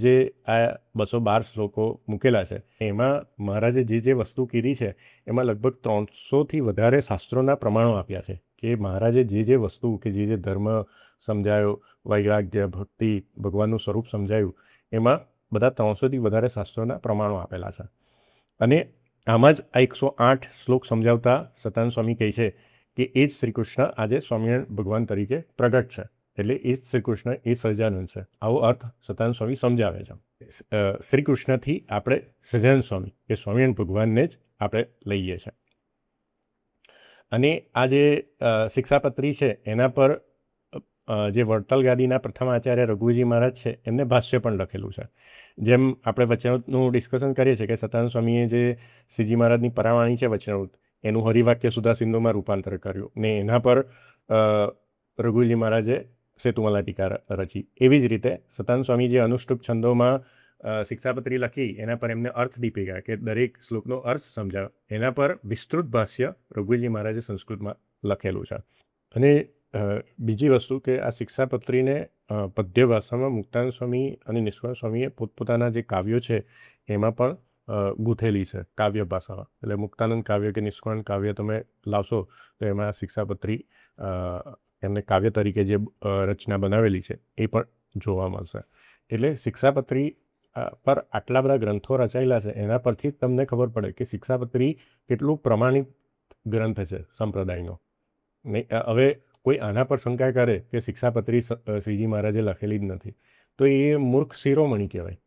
Speaker 1: જે આ 212 શ્લોકો મૂકેલા છે એમાં મહારાજે જે વસ્તુ કીધી છે એમાં લગભગ 300થી વધારે શાસ્ત્રોના પ્રમાણો આપ્યા છે કે મહારાજે જે વસ્તુ કે જે ધર્મ સમજાયો, વૈરાગ્ય, ભક્તિ, ભગવાનનું સ્વરૂપ સમજાયું, એમાં બધા 300થી વધારે શાસ્ત્રોના પ્રમાણો આપેલા છે. અને આમાં જ આ 108 શ્લોક સમજાવતા સહજાનંદ સ્વામી કહે છે કે એ જ શ્રી કૃષ્ણ આજે સ્વામિનારાયણ ભગવાન તરીકે પ્રગટ છે. એટલે એ જ શ્રી કૃષ્ણ એ સહજાનંદ છે. આવો અર્થ સહજાનંદ સ્વામી સમજાવે છે. શ્રી કૃષ્ણથી આપણે સહજાનંદ સ્વામી એ સ્વામિનારાયણ ભગવાનને જ આપણે લઈએ છીએ. અને આ જે શિક્ષાપત્રી છે એના પર જે વડતાલ ગાદીના પ્રથમ આચાર્ય રઘુજી મહારાજ છે એમને ભાષ્ય પણ લખેલું છે. જેમ આપણે વચનામૃતનું ડિસ્કશન કરીએ છીએ કે સહજાનંદ સ્વામીએ જે શ્રીજી મહારાજની પરાવાણી છે વચનામૃત એનું હરિવાક્ય સુધા સિંધુમાં રૂપાંતર કર્યું ને એના પર રઘુજી મહારાજે સેતુમાલા ટીકા રચી. એવી જ રીતે સહજાનંદ સ્વામી જે અનુષ્ટુપ છંદોમાં શિક્ષાપત્રી લખી એના પર એમને અર્થદીપિકા કે દરેક શ્લોકનો અર્થ સમજાવ્યો, એના પર વિસ્તૃત ભાષ્ય રઘુજી મહારાજે સંસ્કૃતમાં લખેલું છે. અને બીજી વસ્તુ કે આ શિક્ષાપત્રીને પદ્ય ભાષામાં મુક્તાનંદ સ્વામી અને નિષ્કાળ સ્વામીએ પોતપોતાના જે કાવ્યો છે એમાં પણ ગૂંથેલી છે કાવ્ય ભાષામાં. એટલે મુક્તાનંદ કાવ્ય કે નિષ્કાળ કાવ્ય તમે લાવશો તો એમાં શિક્ષાપત્રી એમને કાવ્ય તરીકે જે રચના બનાવેલી છે એ પણ જોવા મળશે. એટલે શિક્ષાપત્રી પર આટલા બધા ગ્રંથો રચાયેલા છે એના પરથી તમને ખબર પડે કે શિક્ષાપત્રી કેટલું પ્રમાણિત ગ્રંથ છે સંપ્રદાયનો. હવે કોઈ આના પર શંકા કરે કે શિક્ષાપત્રી શ્રીજી મહારાજે લખેલી જ નથી તો એ મૂર્ખ શિરોમણી કહેવાય.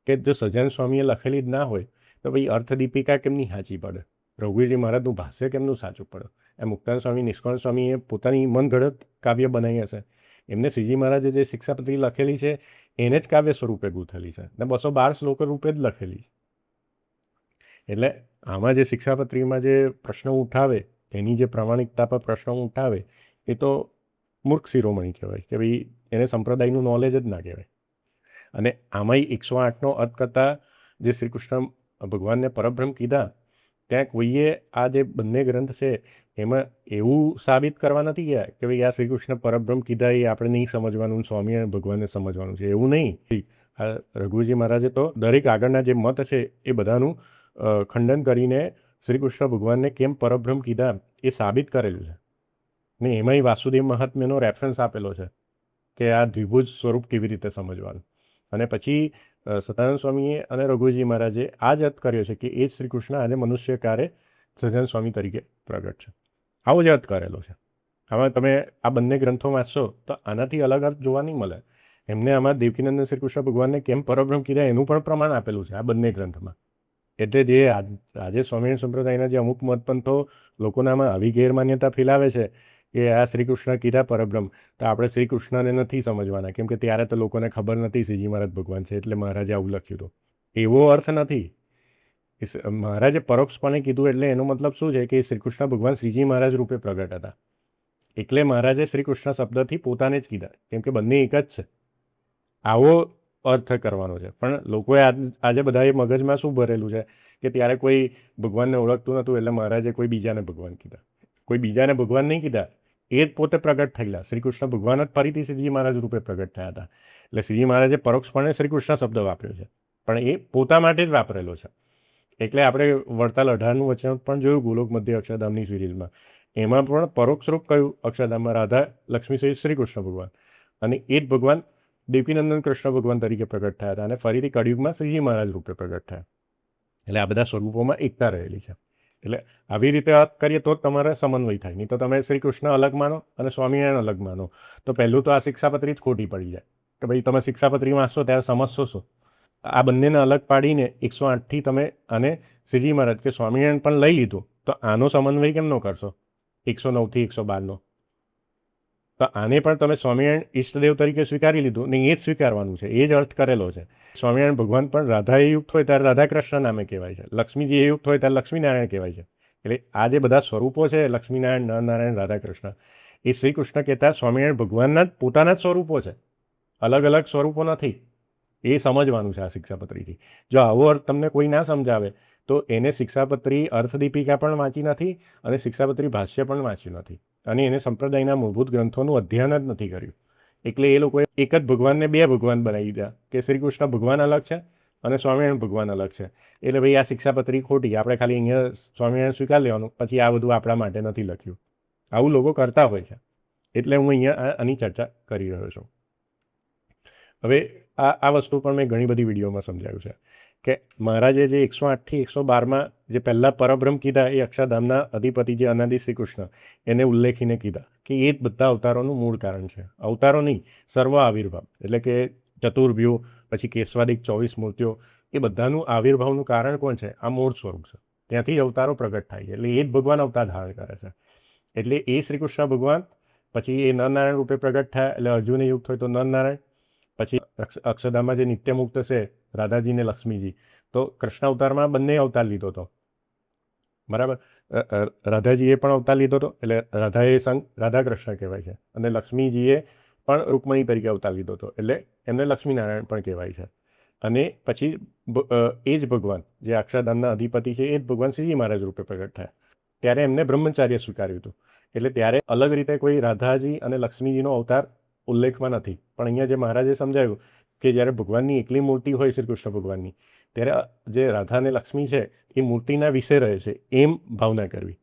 Speaker 1: કે જો સહજાનંદ સ્વામીએ લખેલી જ ના હોય તો ભાઈ અર્થદીપિકા કેમની સાચી પડે, રઘુજી મહારાજનું ભાષ્ય કેમનું સાચું પડે? એ મુક્તાનંદ સ્વામી, નિષ્કાળ સ્વામીએ પોતાની મનગઢત કાવ્ય બનાવી હશે એમને શ્રીજી મહારાજે જે શિક્ષાપત્રી લખેલી છે એને જ કાવ્ય સ્વરૂપે ગૂંથેલી છે ને 212 શ્લોક રૂપે જ લખેલી છે. એટલે આમાં જે શિક્ષાપત્રીમાં જે પ્રશ્નો ઉઠાવે એની જે પ્રમાણિકતા પર પ્રશ્નો ઉઠાવે એ તો મૂર્ખ શિરોમણી કહેવાય કે ભાઈ એને સંપ્રદાયનું નોલેજ જ ના કહેવાય. અને આમાંય 108નો અર્થ કરતાં જે શ્રી કૃષ્ણ ભગવાનને પરબ્રહ્મ કીધા ત્યાં કોઈએ આ જે બંને ગ્રંથ છે એમાં એવું સાબિત કરવા નથી ગયા કે ભાઈ આ શ્રી કૃષ્ણ પરબ્રહ્મ કીધા એ આપણે નહીં સમજવાનું, સ્વામિનારાયણ ભગવાનને સમજવાનું છે, એવું નહીં. આ રઘુજી મહારાજે તો દરેક આગળના જે મત છે એ બધાનું ખંડન કરીને શ્રી કૃષ્ણ ભગવાનને કેમ પરબ્રહ્મ કીધા એ સાબિત કરેલું છે. ને એમાંય વાસુદેવ મહાત્મ્યનો રેફરન્સ આપેલો છે કે આ દ્વિભુજ સ્વરૂપ કેવી રીતે સમજવાનું. અને પછી સતાનંદ સ્વામીએ અને રઘુજી મહારાજે આ જ અર્થ કર્યો છે કે એ જ શ્રી કૃષ્ણ આજે મનુષ્ય કારે સહજાનંદ સ્વામી તરીકે પ્રગટ છે. આવો જ અર્થ કરેલો છે. આમાં તમે આ બંને ગ્રંથો વાંચશો તો આનાથી અલગ અર્થ જોવા નહીં મળે. એમને આમાં દેવકીનંદન શ્રી કૃષ્ણ ભગવાનને કેમ પરબ્રહ્મ કીધા એનું પણ પ્રમાણ આપેલું છે આ બંને ગ્રંથમાં. એટલે જે આજે સ્વામિનારાયણ સંપ્રદાયના જે અમુક મતપંથો લોકોનામાં આવી ગેરમાન્યતા ફેલાવે છે કે આ શ્રી કૃષ્ણ કીધા પરબ્રહ્મ તો આપણે શ્રી કૃષ્ણને નથી સમજવાના કેમ કે ત્યારે તો લોકોને ખબર નથી શ્રીજી મહારાજ ભગવાન છે એટલે મહારાજે આવું લખ્યું હતું. એવો અર્થ નથી. મહારાજે પરોક્ષપણે કીધું એટલે એનો મતલબ શું છે કે શ્રી કૃષ્ણ ભગવાન શ્રીજી મહારાજ રૂપે પ્રગટ હતા. એટલે મહારાજે શ્રી કૃષ્ણ શબ્દથી પોતાને જ કીધા કેમ કે બંને એક જ છે. આવો અર્થ કરવાનો છે. પણ લોકોએ આજે બધાએ મગજમાં શું ભરેલું છે કે ત્યારે કોઈ ભગવાનને ઓળખતું નહોતું એટલે મહારાજે કોઈ બીજાને ભગવાન કીધા. કોઈ બીજાને ભગવાન નહીં કીધા, એ જ પોતે પ્રગટ થયેલા. શ્રી કૃષ્ણ ભગવાન જ ફરીથી શ્રીજી મહારાજ રૂપે પ્રગટ થયા હતા. એટલે શ્રીજી મહારાજે પરોક્ષપણે શ્રી કૃષ્ણ શબ્દ વાપર્યો છે પણ એ પોતા માટે જ વાપરેલો છે. એટલે આપણે વડતાલ 18નું વચન પણ જોયું ગોલોક મધ્ય અક્ષરધામની સિરીઝમાં. એમાં પણ પરોક્ષ રૂપ કયું અક્ષરધામમાં રાધા લક્ષ્મી સહિત શ્રી કૃષ્ણ ભગવાન અને એ જ ભગવાન દેવકીનંદન કૃષ્ણ ભગવાન તરીકે પ્રગટ થયા હતા અને ફરીથી કળિયુગમાં શ્રીજી મહારાજ રૂપે પ્રગટ થયા. એટલે આ બધા સ્વરૂપોમાં એકતા રહેલી છે. એટલે આવી રીતે વાત કરીએ તો જ તમારે સમન્વય થાય. નહીં તો તમે શ્રી કૃષ્ણ અલગ માનો અને સ્વામિનારાયણ અલગ માનો તો પહેલું તો આ શિક્ષાપત્રી જ ખોટી પડી જાય કે ભાઈ તમે શિક્ષાપત્રી વાંચશો ત્યારે સમજશો શું. આ બંનેને અલગ પાડીને 108થી તમે અને શ્રીજી મહારાજ કે સ્વામિનારાયણ પણ લઈ લીધું તો આનો સમન્વય કેમ ન કરશો 109થી 112નો. તો આને પણ તમે સ્વામિનારાયણ ઈષ્ટદેવ તરીકે સ્વીકારી લીધું ને એ જ સ્વીકારવાનું છે. એ જ અર્થ કરેલો છે. સ્વામિનારાયણ ભગવાન પણ રાધાએ યુક્ત હોય ત્યારે રાધા કૃષ્ણ નામે કહેવાય છે. લક્ષ્મીજી એ યુક્ત હોય ત્યારે લક્ષ્મીનારાયણ કહેવાય છે. એટલે આ જે બધા સ્વરૂપો છે લક્ષ્મીનારાયણ, નરનારાયણ, રાધા કૃષ્ણ એ શ્રી કૃષ્ણ કહેતા સ્વામિનારાયણ ભગવાનના જ પોતાના જ સ્વરૂપો છે. અલગ અલગ સ્વરૂપો નથી. એ સમજવાનું છે આ શિક્ષાપત્રીથી. જો આવો અર્થ તમને કોઈ ના સમજાવે તો એને શિક્ષાપત્રી અર્થદીપિકા પણ વાંચી નથી અને શિક્ષાપત્રી ભાષ્ય પણ વાંચ્યું નથી અને એને સંપ્રદાયના મૂળભૂત ગ્રંથોનું અધ્યયન જ નથી કર્યું. એટલે એ લોકોએ એક જ ભગવાનને બે ભગવાન બનાવી દીધા કે શ્રી કૃષ્ણ ભગવાન અલગ છે અને સ્વામિનારાયણ ભગવાન અલગ છે. એટલે ભાઈ આ શિક્ષાપત્રી ખોટી, આપણે ખાલી અહીંયા સ્વામિનારાયણ સ્વીકાર લેવાનું, પછી આ બધું આપણા માટે નથી લખ્યું. આવું લોકો કરતા હોય છે. એટલે હું અહીંયા આની ચર્ચા કરી રહ્યો છું. હવે આ વસ્તુ પણ મેં ઘણી બધી વિડીયોમાં સમજાવ્યું છે કે મહારાજે જે 108થી 112માં જે પહેલાં પરબ્રહ્મ કીધા એ અક્ષરધામના અધિપતિ જે અનાદિ શ્રી કૃષ્ણ એને ઉલ્લેખીને કીધા કે એ જ બધા અવતારોનું મૂળ કારણ છે. અવતારો નહીં, સર્વ આવિર્ભાવ એટલે કે ચતુર્વ્યૂહ પછી કેશવાદિક 24 મૂર્તિઓ એ બધાનું આવિર્ભાવનું કારણ કોણ છે? આ મૂળ સ્વરૂપ છે. ત્યાંથી અવતારો પ્રગટ થાય છે. એટલે એ જ ભગવાન અવતાર ધારણ કરે છે. એટલે એ શ્રી કૃષ્ણ ભગવાન પછી એ નરનારાયણ રૂપે પ્રગટ થયા એટલે અર્જુને યુક્ત હોય તો નરનારાયણ. પછી અક્ષરધામમાં જે નિત્ય મુક્ત છે રાધાજી ને લક્ષ્મીજી તો કૃષ્ણ અવતારમાં બંને અવતાર લીધો હતો. બરાબર. રાધાજીએ પણ અવતાર લીધો હતો એટલે રાધાએ સંગ રાધા કૃષ્ણ કહેવાય છે અને લક્ષ્મીજીએ પણ રૂકમણી તરીકે અવતાર લીધો હતો એટલે એમને લક્ષ્મીનારાયણ પણ કહેવાય છે. અને પછી એ જ ભગવાન જે અક્ષરધામના અધિપતિ છે એ જ ભગવાન શ્રીજી મહારાજ રૂપે પ્રગટ થયા. ત્યારે એમને બ્રહ્મચાર્ય સ્વીકાર્યું હતું. એટલે ત્યારે અલગ રીતે કોઈ રાધાજી અને લક્ષ્મીજીનો અવતાર ઉલ્લેખમાં નથી. પણ અહીંયા જે મહારાજે સમજાવ્યું કે જ્યારે ભગવાનની એકલી મૂર્તિ હોય શ્રી કૃષ્ણ ભગવાનની ત્યારે જે રાધા અને લક્ષ્મી છે એ મૂર્તિના વિશે રહે છે એમ ભાવના કરવી.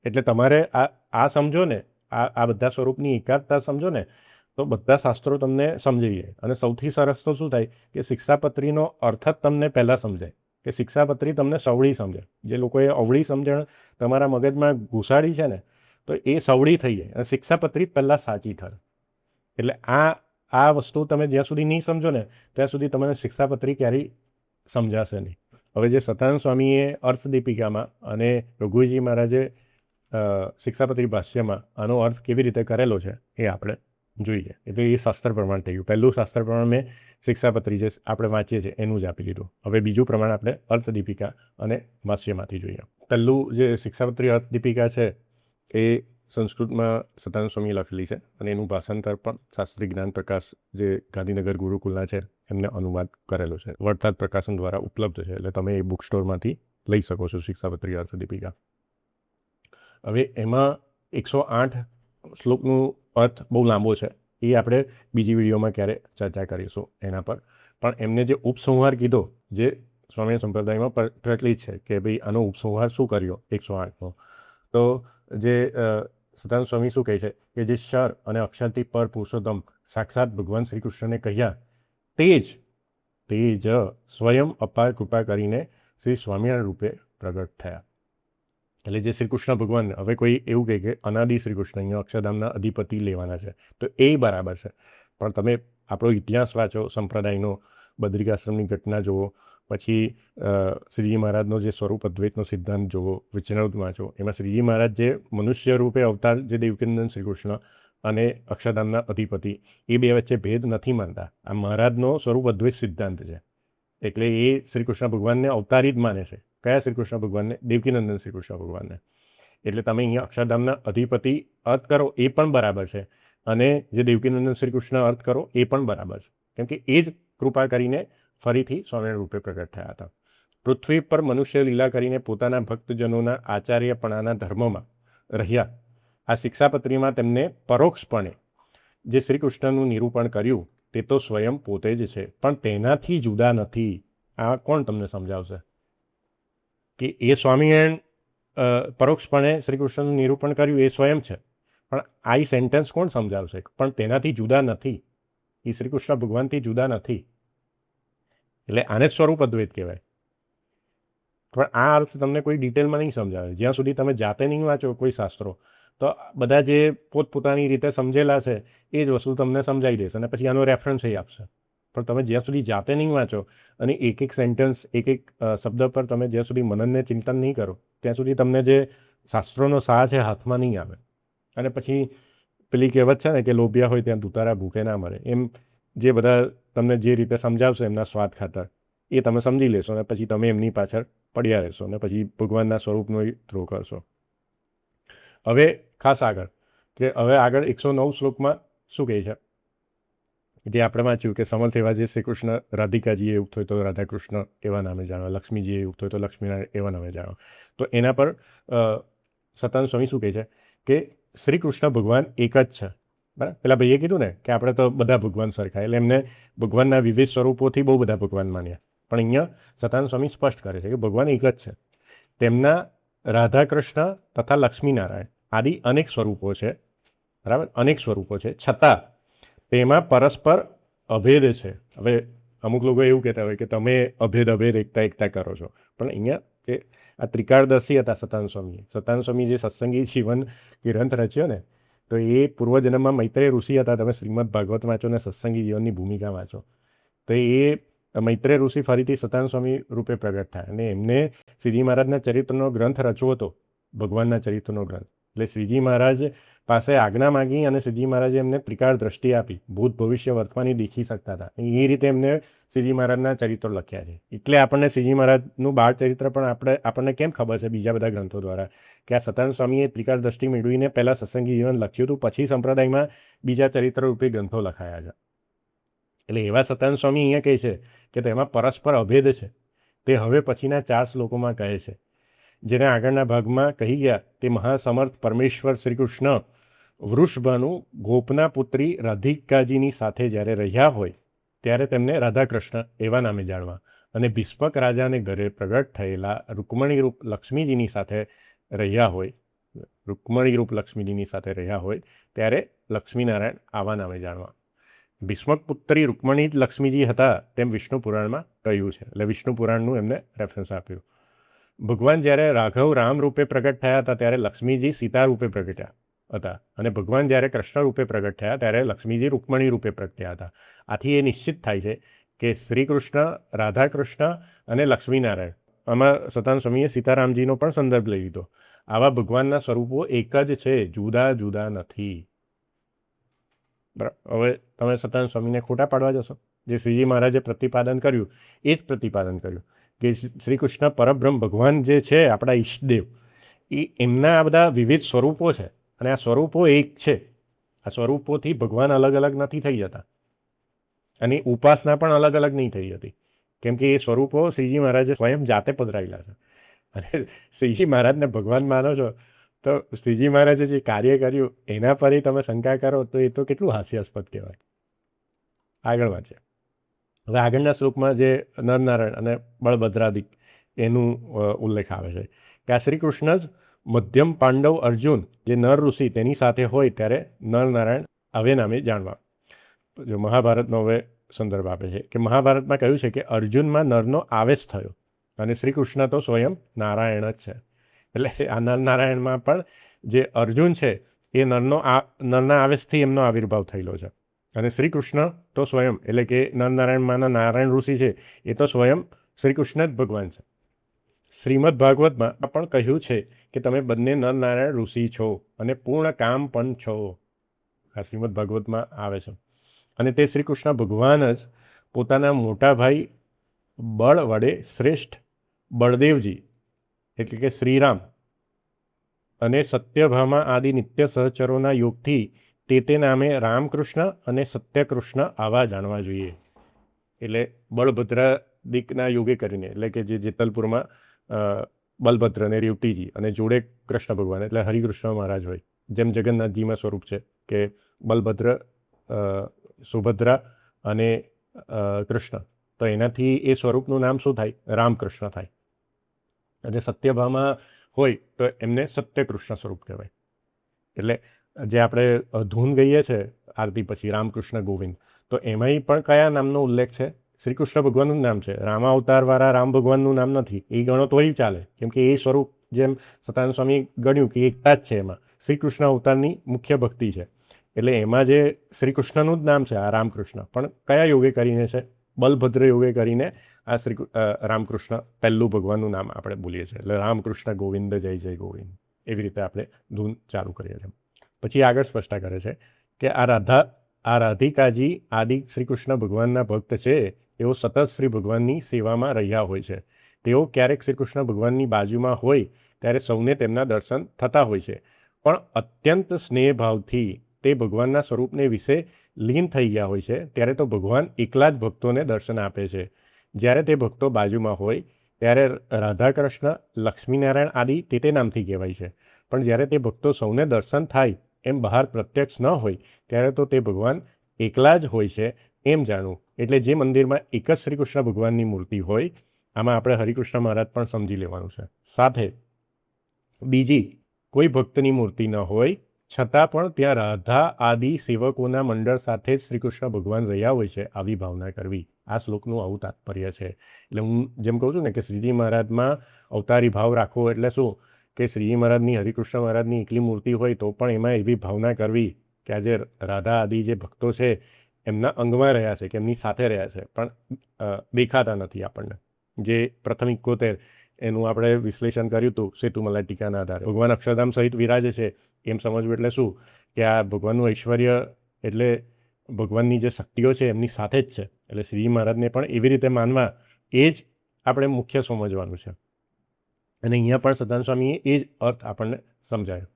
Speaker 1: એટલે તમારે આ સમજો ને, આ બધા સ્વરૂપની એકાત્મતા સમજો ને તો બધા શાસ્ત્રો તમને સમજાઈ જાય. અને સૌથી સરસ તો શું થાય કે શિક્ષાપત્રીનો અર્થ જ તમને પહેલાં સમજાય કે શિક્ષાપત્રી તમને સવળી સમજાય. જે લોકોએ અવળી સમજણ તમારા મગજમાં ઘુસાડી છે ને તો એ સવળી થઈ જાય અને શિક્ષાપત્રી પહેલાં સાચી થાય. એટલે આ વસ્તુ તમે જ્યાં સુધી નહીં સમજો ને ત્યાં સુધી તમને શિક્ષાપત્રી ક્યારેય સમજાશે નહીં. હવે જે સતાનંદ સ્વામીએ અર્થદીપિકામાં અને રઘુજી મહારાજે શિક્ષાપત્રી ભાષ્યમાં આનો અર્થ કેવી રીતે કરેલો છે એ આપણે જોઈએ. એટલે એ શાસ્ત્ર પ્રમાણ થઈ ગયું. પહેલું શાસ્ત્ર પ્રમાણ મેં શિક્ષાપત્રી જે આપણે વાંચીએ છીએ એનું જ આપી દીધું. હવે બીજું પ્રમાણ આપણે અર્થદીપિકા અને ભાષ્યમાંથી જોઈએ. પહેલું જે શિક્ષાપત્રી અર્થદીપિકા છે એ સંસ્કૃતમાં સતાનંદ સ્વામીએ લખેલી છે અને એનું ભાષાંતર પણ શાસ્ત્રી જ્ઞાન પ્રકાશ જે ગાંધીનગર ગુરુકુલના છે એમને અનુવાદ કરેલો છે. વડતાલ પ્રકાશન દ્વારા ઉપલબ્ધ છે. એટલે તમે એ બુક સ્ટોરમાંથી લઈ શકો છો શિક્ષાપત્રી અર્થદીપિકા. હવે એમાં 108 શ્લોકનું અર્થ બહુ લાંબો છે. એ આપણે બીજી વિડીયોમાં ક્યારે ચર્ચા કરીશું એના પર. પણ એમને જે ઉપસંહાર કીધો જે સ્વામી સંપ્રદાયમાં પ્રચલિત છે કે ભાઈ આનો ઉપસંહાર શું કર્યો 108નો, તો જે સતાનંદ સ્વામી શું કહે છે કે જે ક્ષર અને અક્ષરથી પર પુરુષોત્તમ સાક્ષાત ભગવાન શ્રી કૃષ્ણને કહ્યા તે જ સ્વયં અપાર કૃપા કરીને શ્રી સ્વામિનારાયણ રૂપે પ્રગટ થયા. એટલે જે શ્રી કૃષ્ણ ભગવાન, હવે કોઈ એવું કહે કે અનાદિ શ્રી કૃષ્ણ અહીંયા અક્ષરધામના અધિપતિ લેવાના છે, તો એ બરાબર છે. પણ તમે આપણો ઇતિહાસ વાંચો સંપ્રદાયનો, બદ્રિકાશ્રમની ઘટના જુઓ, પછી શ્રીજી મહારાજનો જે સ્વરૂપ અદ્વૈતનો સિદ્ધાંત જુઓ, વચનામૃત વાંચો. એમાં શ્રીજી મહારાજ જે મનુષ્ય રૂપે અવતાર જે દેવકીનંદન શ્રી કૃષ્ણ અને અક્ષરધામના અધિપતિ, એ બે વચ્ચે ભેદ નથી માનતા. આ મહારાજનો સ્વરૂપ અદ્વૈત સિદ્ધાંત છે. એટલે એ શ્રી કૃષ્ણ ભગવાનને અવતારી જ માને છે. કયા શ્રી કૃષ્ણ ભગવાનને? દેવકીનંદન શ્રી કૃષ્ણ ભગવાનને. એટલે તમે અહીંયા અક્ષરધામના અધિપતિ અર્થ કરો એ પણ બરાબર છે, અને જે દેવકીનંદન શ્રી કૃષ્ણ અર્થ કરો એ પણ બરાબર છે. કેમ કે એ જ કૃપા કરીને ફરીથી સ્વામિનારાયણ રૂપે પ્રગટ થયા હતા. પૃથ્વી પર મનુષ્ય લીલા કરીને પોતાના ભક્તજનોના આચાર્યપણાના ધર્મમાં રહ્યા. આ શિક્ષાપત્રીમાં તેમને પરોક્ષપણે જે શ્રી કૃષ્ણનું નિરૂપણ કર્યું તે તો સ્વયં પોતે જ છે, પણ તેનાથી જુદા નથી. આ કોણ તમને સમજાવશે કે એ સ્વામિનારાયણ પરોક્ષપણે શ્રી કૃષ્ણનું નિરૂપણ કર્યું એ સ્વયં છે, પણ આ સેન્ટેન્સ કોણ સમજાવશે? પણ તેનાથી જુદા નથી. એ શ્રી કૃષ્ણ ભગવાનથી જુદા નથી. એટલે આને સ્વરૂપ અદ્વૈત કહેવાય. પણ આ અર્થ તમને કોઈ ડિટેલમાં નહીં સમજાવે. જ્યાં સુધી તમે જાતે નહીં વાંચો કોઈ શાસ્ત્રો, તો બધા જે પોતપોતાની રીતે સમજેલા છે એ જ વસ્તુ તમને સમજાવી દેશે અને પછી આનો રેફરન્સ એ આપશે. પણ તમે જ્યાં સુધી જાતે નહીં વાંચો અને એક એક સેન્ટેન્સ, એક એક શબ્દ પર તમે જ્યાં સુધી મનનને ચિંતન નહીં કરો, ત્યાં સુધી તમને જે શાસ્ત્રોનો સાર છે હાથમાં નહીં આવે. અને પછી પેલી કહેવત છે ને કે લોભિયા હોય ત્યાં દુતારા ભૂખે ના મરે, એમ જે બધા તમને જે રીતે સમજાવશે એમના સ્વાદ ખાતર એ તમે સમજી લેશો અને પછી તમે એમની પાછળ પડ્યા રહેશો અને પછી ભગવાનના સ્વરૂપનો થ્રો કરશો. હવે ખાસ આગળ 109 શ્લોકમાં શું કહે છે? જે આપણે વાંચ્યું કે સમર્થ એવા જે શ્રી કૃષ્ણ રાધિકાજીએ યુક્ત હોય તો રાધાકૃષ્ણ એવા નામે જાણો, લક્ષ્મીજીએ યુક્ત હોય તો લક્ષ્મીનારાયણ એવા નામે જાણો. તો એના પર સતાનંદ સ્વામી શું કહે છે કે શ્રી કૃષ્ણ ભગવાન એક જ છે. બરાબર? પેલા ભાઈએ કીધું ને કે આપણે તો બધા ભગવાન સરખા, એટલે એમને ભગવાનના વિવિધ સ્વરૂપોથી બહુ બધા ભગવાન માન્યા. પણ અહીંયા સતાનંદ સ્વામી સ્પષ્ટ કરે છે કે ભગવાન એક જ છે. તેમના રાધાકૃષ્ણ તથા લક્ષ્મીનારાયણ આદિ અનેક સ્વરૂપો છે. બરાબર? અનેક સ્વરૂપો છે, છતાં તેમાં પરસ્પર અભેદ છે. હવે અમુક લોકો એવું કહેતા હોય કે તમે અભેદ એકતા કરો છો, પણ અહીંયા કે આ ત્રિકાળદર્શી હતા સતાનંદ સ્વામી જે સત્સંગી જીવન ગ્રંથ રચ્યો ને, તો એ પૂર્વજન્મમાં મૈત્રેય ઋષિ હતા. તમે શ્રીમદ ભાગવત વાંચો ને સત્સંગી જીવનની ભૂમિકા વાંચો, તો એ મૈત્રેય ઋષિ ફરીથી સતાનંદ સ્વામી રૂપે પ્રગટ થાય અને એમને શ્રીજી મહારાજના ચરિત્રનો ગ્રંથ રચવો હતો, ભગવાનના ચરિત્રનો ગ્રંથ. એટલે શ્રીજી મહારાજ પાસે આજ્ઞા માગી અને શ્રીજી મહારાજે એમને ત્રિકાળ દ્રષ્ટિ આપી. ભૂત ભવિષ્ય વર્તમાની દેખી શકતા હતા. એ રીતે એમને શ્રીજી મહારાજના ચરિત્રો લખ્યા છે. એટલે આપણને શ્રીજી મહારાજનું બાળ ચરિત્ર પણ આપણને કેમ ખબર છે બીજા બધા ગ્રંથો દ્વારા કે આ સતાનંદ સ્વામીએ ત્રિકાળ દ્રષ્ટિ મેળવીને પહેલાં સત્સંગી જીવન લખ્યું હતું, પછી સંપ્રદાયમાં બીજા ચરિત્ર રૂપે ગ્રંથો લખાયા છે. એટલે એવા સતાનંદ સ્વામી અહીંયા કહે છે કે તેમાં પરસ્પર અભેદ છે. તે હવે પછીના 4 શ્લોકોમાં કહે છે. જેને આગળના ભાગમાં કહી ગયા તે મહાસમર્થ પરમેશ્વર શ્રી કૃષ્ણ વૃષભાનું ગોપના પુત્રી રાધિકાજીની સાથે જ્યારે રહ્યા હોય ત્યારે તેમને રાધાકૃષ્ણ એવા નામે જાણવા, અને ભીષ્મક રાજાને ઘરે પ્રગટ થયેલા રૂકમણીરૂપ લક્ષ્મીજીની સાથે રહ્યા હોય ત્યારે લક્ષ્મીનારાયણ આવા નામે જાણવા. ભીષ્મક પુત્રી રૂકમણી જ લક્ષ્મીજી હતા તેમ વિષ્ણુ પુરાણમાં કહ્યું છે. એટલે વિષ્ણુ પુરાણનું એમને રેફરન્સ આપ્યું. ભગવાન જ્યારે રાઘવ રામ રૂપે પ્રગટ થયા હતા ત્યારે લક્ષ્મીજી સીતા રૂપે પ્રગટ્યા હતા, અને ભગવાન જ્યારે કૃષ્ણ રૂપે પ્રગટ થયા ત્યારે લક્ષ્મીજી રૂકમણી રૂપે પ્રગટ્યા હતા. આથી એ નિશ્ચિત થાય છે કે શ્રી કૃષ્ણ, રાધાકૃષ્ણ અને લક્ષ્મીનારાયણ, આમાં સતાનંદ સ્વામીએ સીતારામજીનો પણ સંદર્ભ લઈ લીધો. આવા ભગવાનના સ્વરૂપો એક જ છે, જુદા જુદા નથી. હવે તમે સતાનંદ સ્વામીને ખોટા પાડવા જશો? જે શ્રીજી મહારાજે પ્રતિપાદન કર્યું એ જ પ્રતિપાદન કર્યું કે શ્રી કૃષ્ણ પરબ્રહ્મ ભગવાન જે છે આપણા ઈષ્ટદેવ, એ એમના આ બધા વિવિધ સ્વરૂપો છે અને આ સ્વરૂપો એક છે. આ સ્વરૂપોથી ભગવાન અલગ અલગ નથી થઈ જતા અને ઉપાસના પણ અલગ અલગ નહીં થઈ જતી, કેમ કે એ સ્વરૂપો શ્રીજી મહારાજે સ્વયં જાતે પધરાયેલા છે. અને શ્રીજી મહારાજને ભગવાન માનો છો તો શ્રીજી મહારાજે જે કાર્ય કર્યું એના પર તમે શંકા કરો તો એ તો કેટલું હાસ્યાસ્પદ કહેવાય. આગળ વાંચે. હવે આગળના શ્લોકમાં જે નરનારાયણ અને બળભદ્રાદિક એનું ઉલ્લેખ આવે છે કે આ શ્રી કૃષ્ણ જ મધ્યમ પાંડવ અર્જુન જે નર ઋષિ તેની સાથે હોય ત્યારે નરનારાયણ આવે નામે જાણવા. જો મહાભારતનો હવે સંદર્ભ આપે છે કે મહાભારતમાં કહ્યું છે કે અર્જુનમાં નરનો આવેશ થયો અને શ્રી કૃષ્ણ તો સ્વયં નારાયણ જ છે. એટલે આ નરનારાયણમાં પણ જે અર્જુન છે એ નરના આવેશથી એમનો આવિર્ભાવ થયેલો છે. અને શ્રી કૃષ્ણ તો સ્વયં એટલે કે નરનારાયણમાંના નારાયણ ઋષિ છે એ તો સ્વયં શ્રી કૃષ્ણ જ ભગવાન છે. શ્રીમદ ભાગવતમાં પણ કહ્યું છે કે તમે બંને નરનારાયણ ઋષિ છો અને પૂર્ણ કામ પણ છો. આ શ્રીમદ ભાગવતમાં આવે છે. અને તે શ્રી કૃષ્ણ ભગવાન જ પોતાના મોટા ભાઈ બળ વડે શ્રેષ્ઠ બળદેવજી એટલે કે શ્રીરામ અને સત્યભામા આદિ નિત્ય સહચરોના યોગથી તે નામે રામકૃષ્ણ અને સત્યકૃષ્ણ આવા જાણવા જોઈએ. એટલે બળભદ્રાદિકના યોગે કરીને, એટલે કે જે જેતલપુરમાં બલભદ્ર અને રેવતીજી અને જોડે કૃષ્ણ ભગવાન એટલે હરિકૃષ્ણ મહારાજ હોય, જેમ જગન્નાથજીમાં સ્વરૂપ છે કે બલભદ્ર, સુભદ્રા અને કૃષ્ણ, તો એનાથી એ સ્વરૂપનું નામ શું થાય? રામકૃષ્ણ થાય. અને સત્યભામા હોય તો એમને સત્યકૃષ્ણ સ્વરૂપ કહેવાય. એટલે જે આપણે ધૂન ગઈએ છે આરતી પછી રામકૃષ્ણ ગોવિંદ, તો એમાંય પણ કયા નામનો ઉલ્લેખ છે? શ્રી કૃષ્ણ ભગવાનનું નામ છે. રામા અવતારવાળા રામ ભગવાનનું નામ નથી. એ ગણો તોય ચાલે, કેમ કે એ સ્વરૂપ જેમ સતાનંદ સ્વામી ગણ્યું કે એકતા જ છે. એમાં શ્રી કૃષ્ણ અવતારની મુખ્ય ભક્તિ છે. એટલે એમાં જે શ્રી કૃષ્ણનું જ નામ છે આ રામકૃષ્ણ, પણ કયા યોગે કરીને છે? બલભદ્ર યોગે કરીને આ રામકૃષ્ણ પહેલું ભગવાનનું નામ આપણે બોલીએ છીએ. એટલે રામકૃષ્ણ ગોવિંદ જય જય ગોવિંદ, એવી રીતે આપણે ધૂન ચાલુ કરીએ છીએ. પછી આગળ સ્પષ્ટ કરે છે કે આ રાધિકાજી આદિ શ્રી કૃષ્ણ ભગવાનના ભક્ત છે. તેઓ સતત શ્રી ભગવાનની સેવામાં રહ્યા હોય છે. તેઓ ક્યારેક શ્રી કૃષ્ણ ભગવાનની બાજુમાં હોય ત્યારે સૌને તેમના દર્શન થતા હોય છે, પણ અત્યંત સ્નેહભાવથી તે ભગવાનના સ્વરૂપને વિશે લીન થઈ ગયા હોય છે. ત્યારે તો ભગવાન એકલા જ ભક્તોને દર્શન આપે છે. જ્યારે તે ભક્તો બાજુમાં હોય ત્યારે રાધાકૃષ્ણ, લક્ષ્મીનારાયણ આદિ તે નામથી કહેવાય છે. પણ જ્યારે તે ભક્તો સૌને દર્શન થાય એમ બહાર પ્રત્યક્ષ ન હોય ત્યારે તો તે ભગવાન એકલા જ હોય છે એમ જાણવું. એટલે જે મંદિરમાં એક જ શ્રી કૃષ્ણ ભગવાનની મૂર્તિ હોય, આમાં આપણે હરિકૃષ્ણ મહારાજ પણ સમજી લેવાનું છે, સાથે બીજી કોઈ ભક્તની મૂર્તિ ન હોય છતાં પણ ત્યાં રાધા આદિ સેવકોના મંડળ સાથે જ શ્રી કૃષ્ણ ભગવાન રહ્યા હોય છે, આવી ભાવના કરવી. આ શ્લોકનું આવું તાત્પર્ય છે. એટલે હું જેમ કહું છું ને કે શ્રીજી મહારાજમાં અવતારી ભાવ રાખવો એટલે શું કે શ્રીજી મહારાજની, હરિકૃષ્ણ મહારાજની એકલી મૂર્તિ હોય તો પણ એમાં એવી ભાવના કરવી કે આજે રાધા આદિ જે ભક્તો છે એમના અંગમાં રહ્યા છે, કે એમની સાથે રહ્યા છે, પણ દેખાતા નથી આપણને. જે પ્રથમ 71 એનું આપણે વિશ્લેષણ કર્યું હતું સેતુમલા ટીકાના આધારે. ભગવાન અક્ષરધામ સહિત વિરાજે છે એમ સમજવું એટલે શું કે આ ભગવાનનું ઐશ્વર્ય એટલે ભગવાનની જે શક્તિઓ છે એમની સાથે જ છે. એટલે શ્રી મહારાજને પણ એવી રીતે માનવા, એ જ આપણે મુખ્ય સમજવાનું છે. અને અહીંયા પણ સદાનંદ સ્વામીએ એ જ અર્થ આપણને સમજાયો.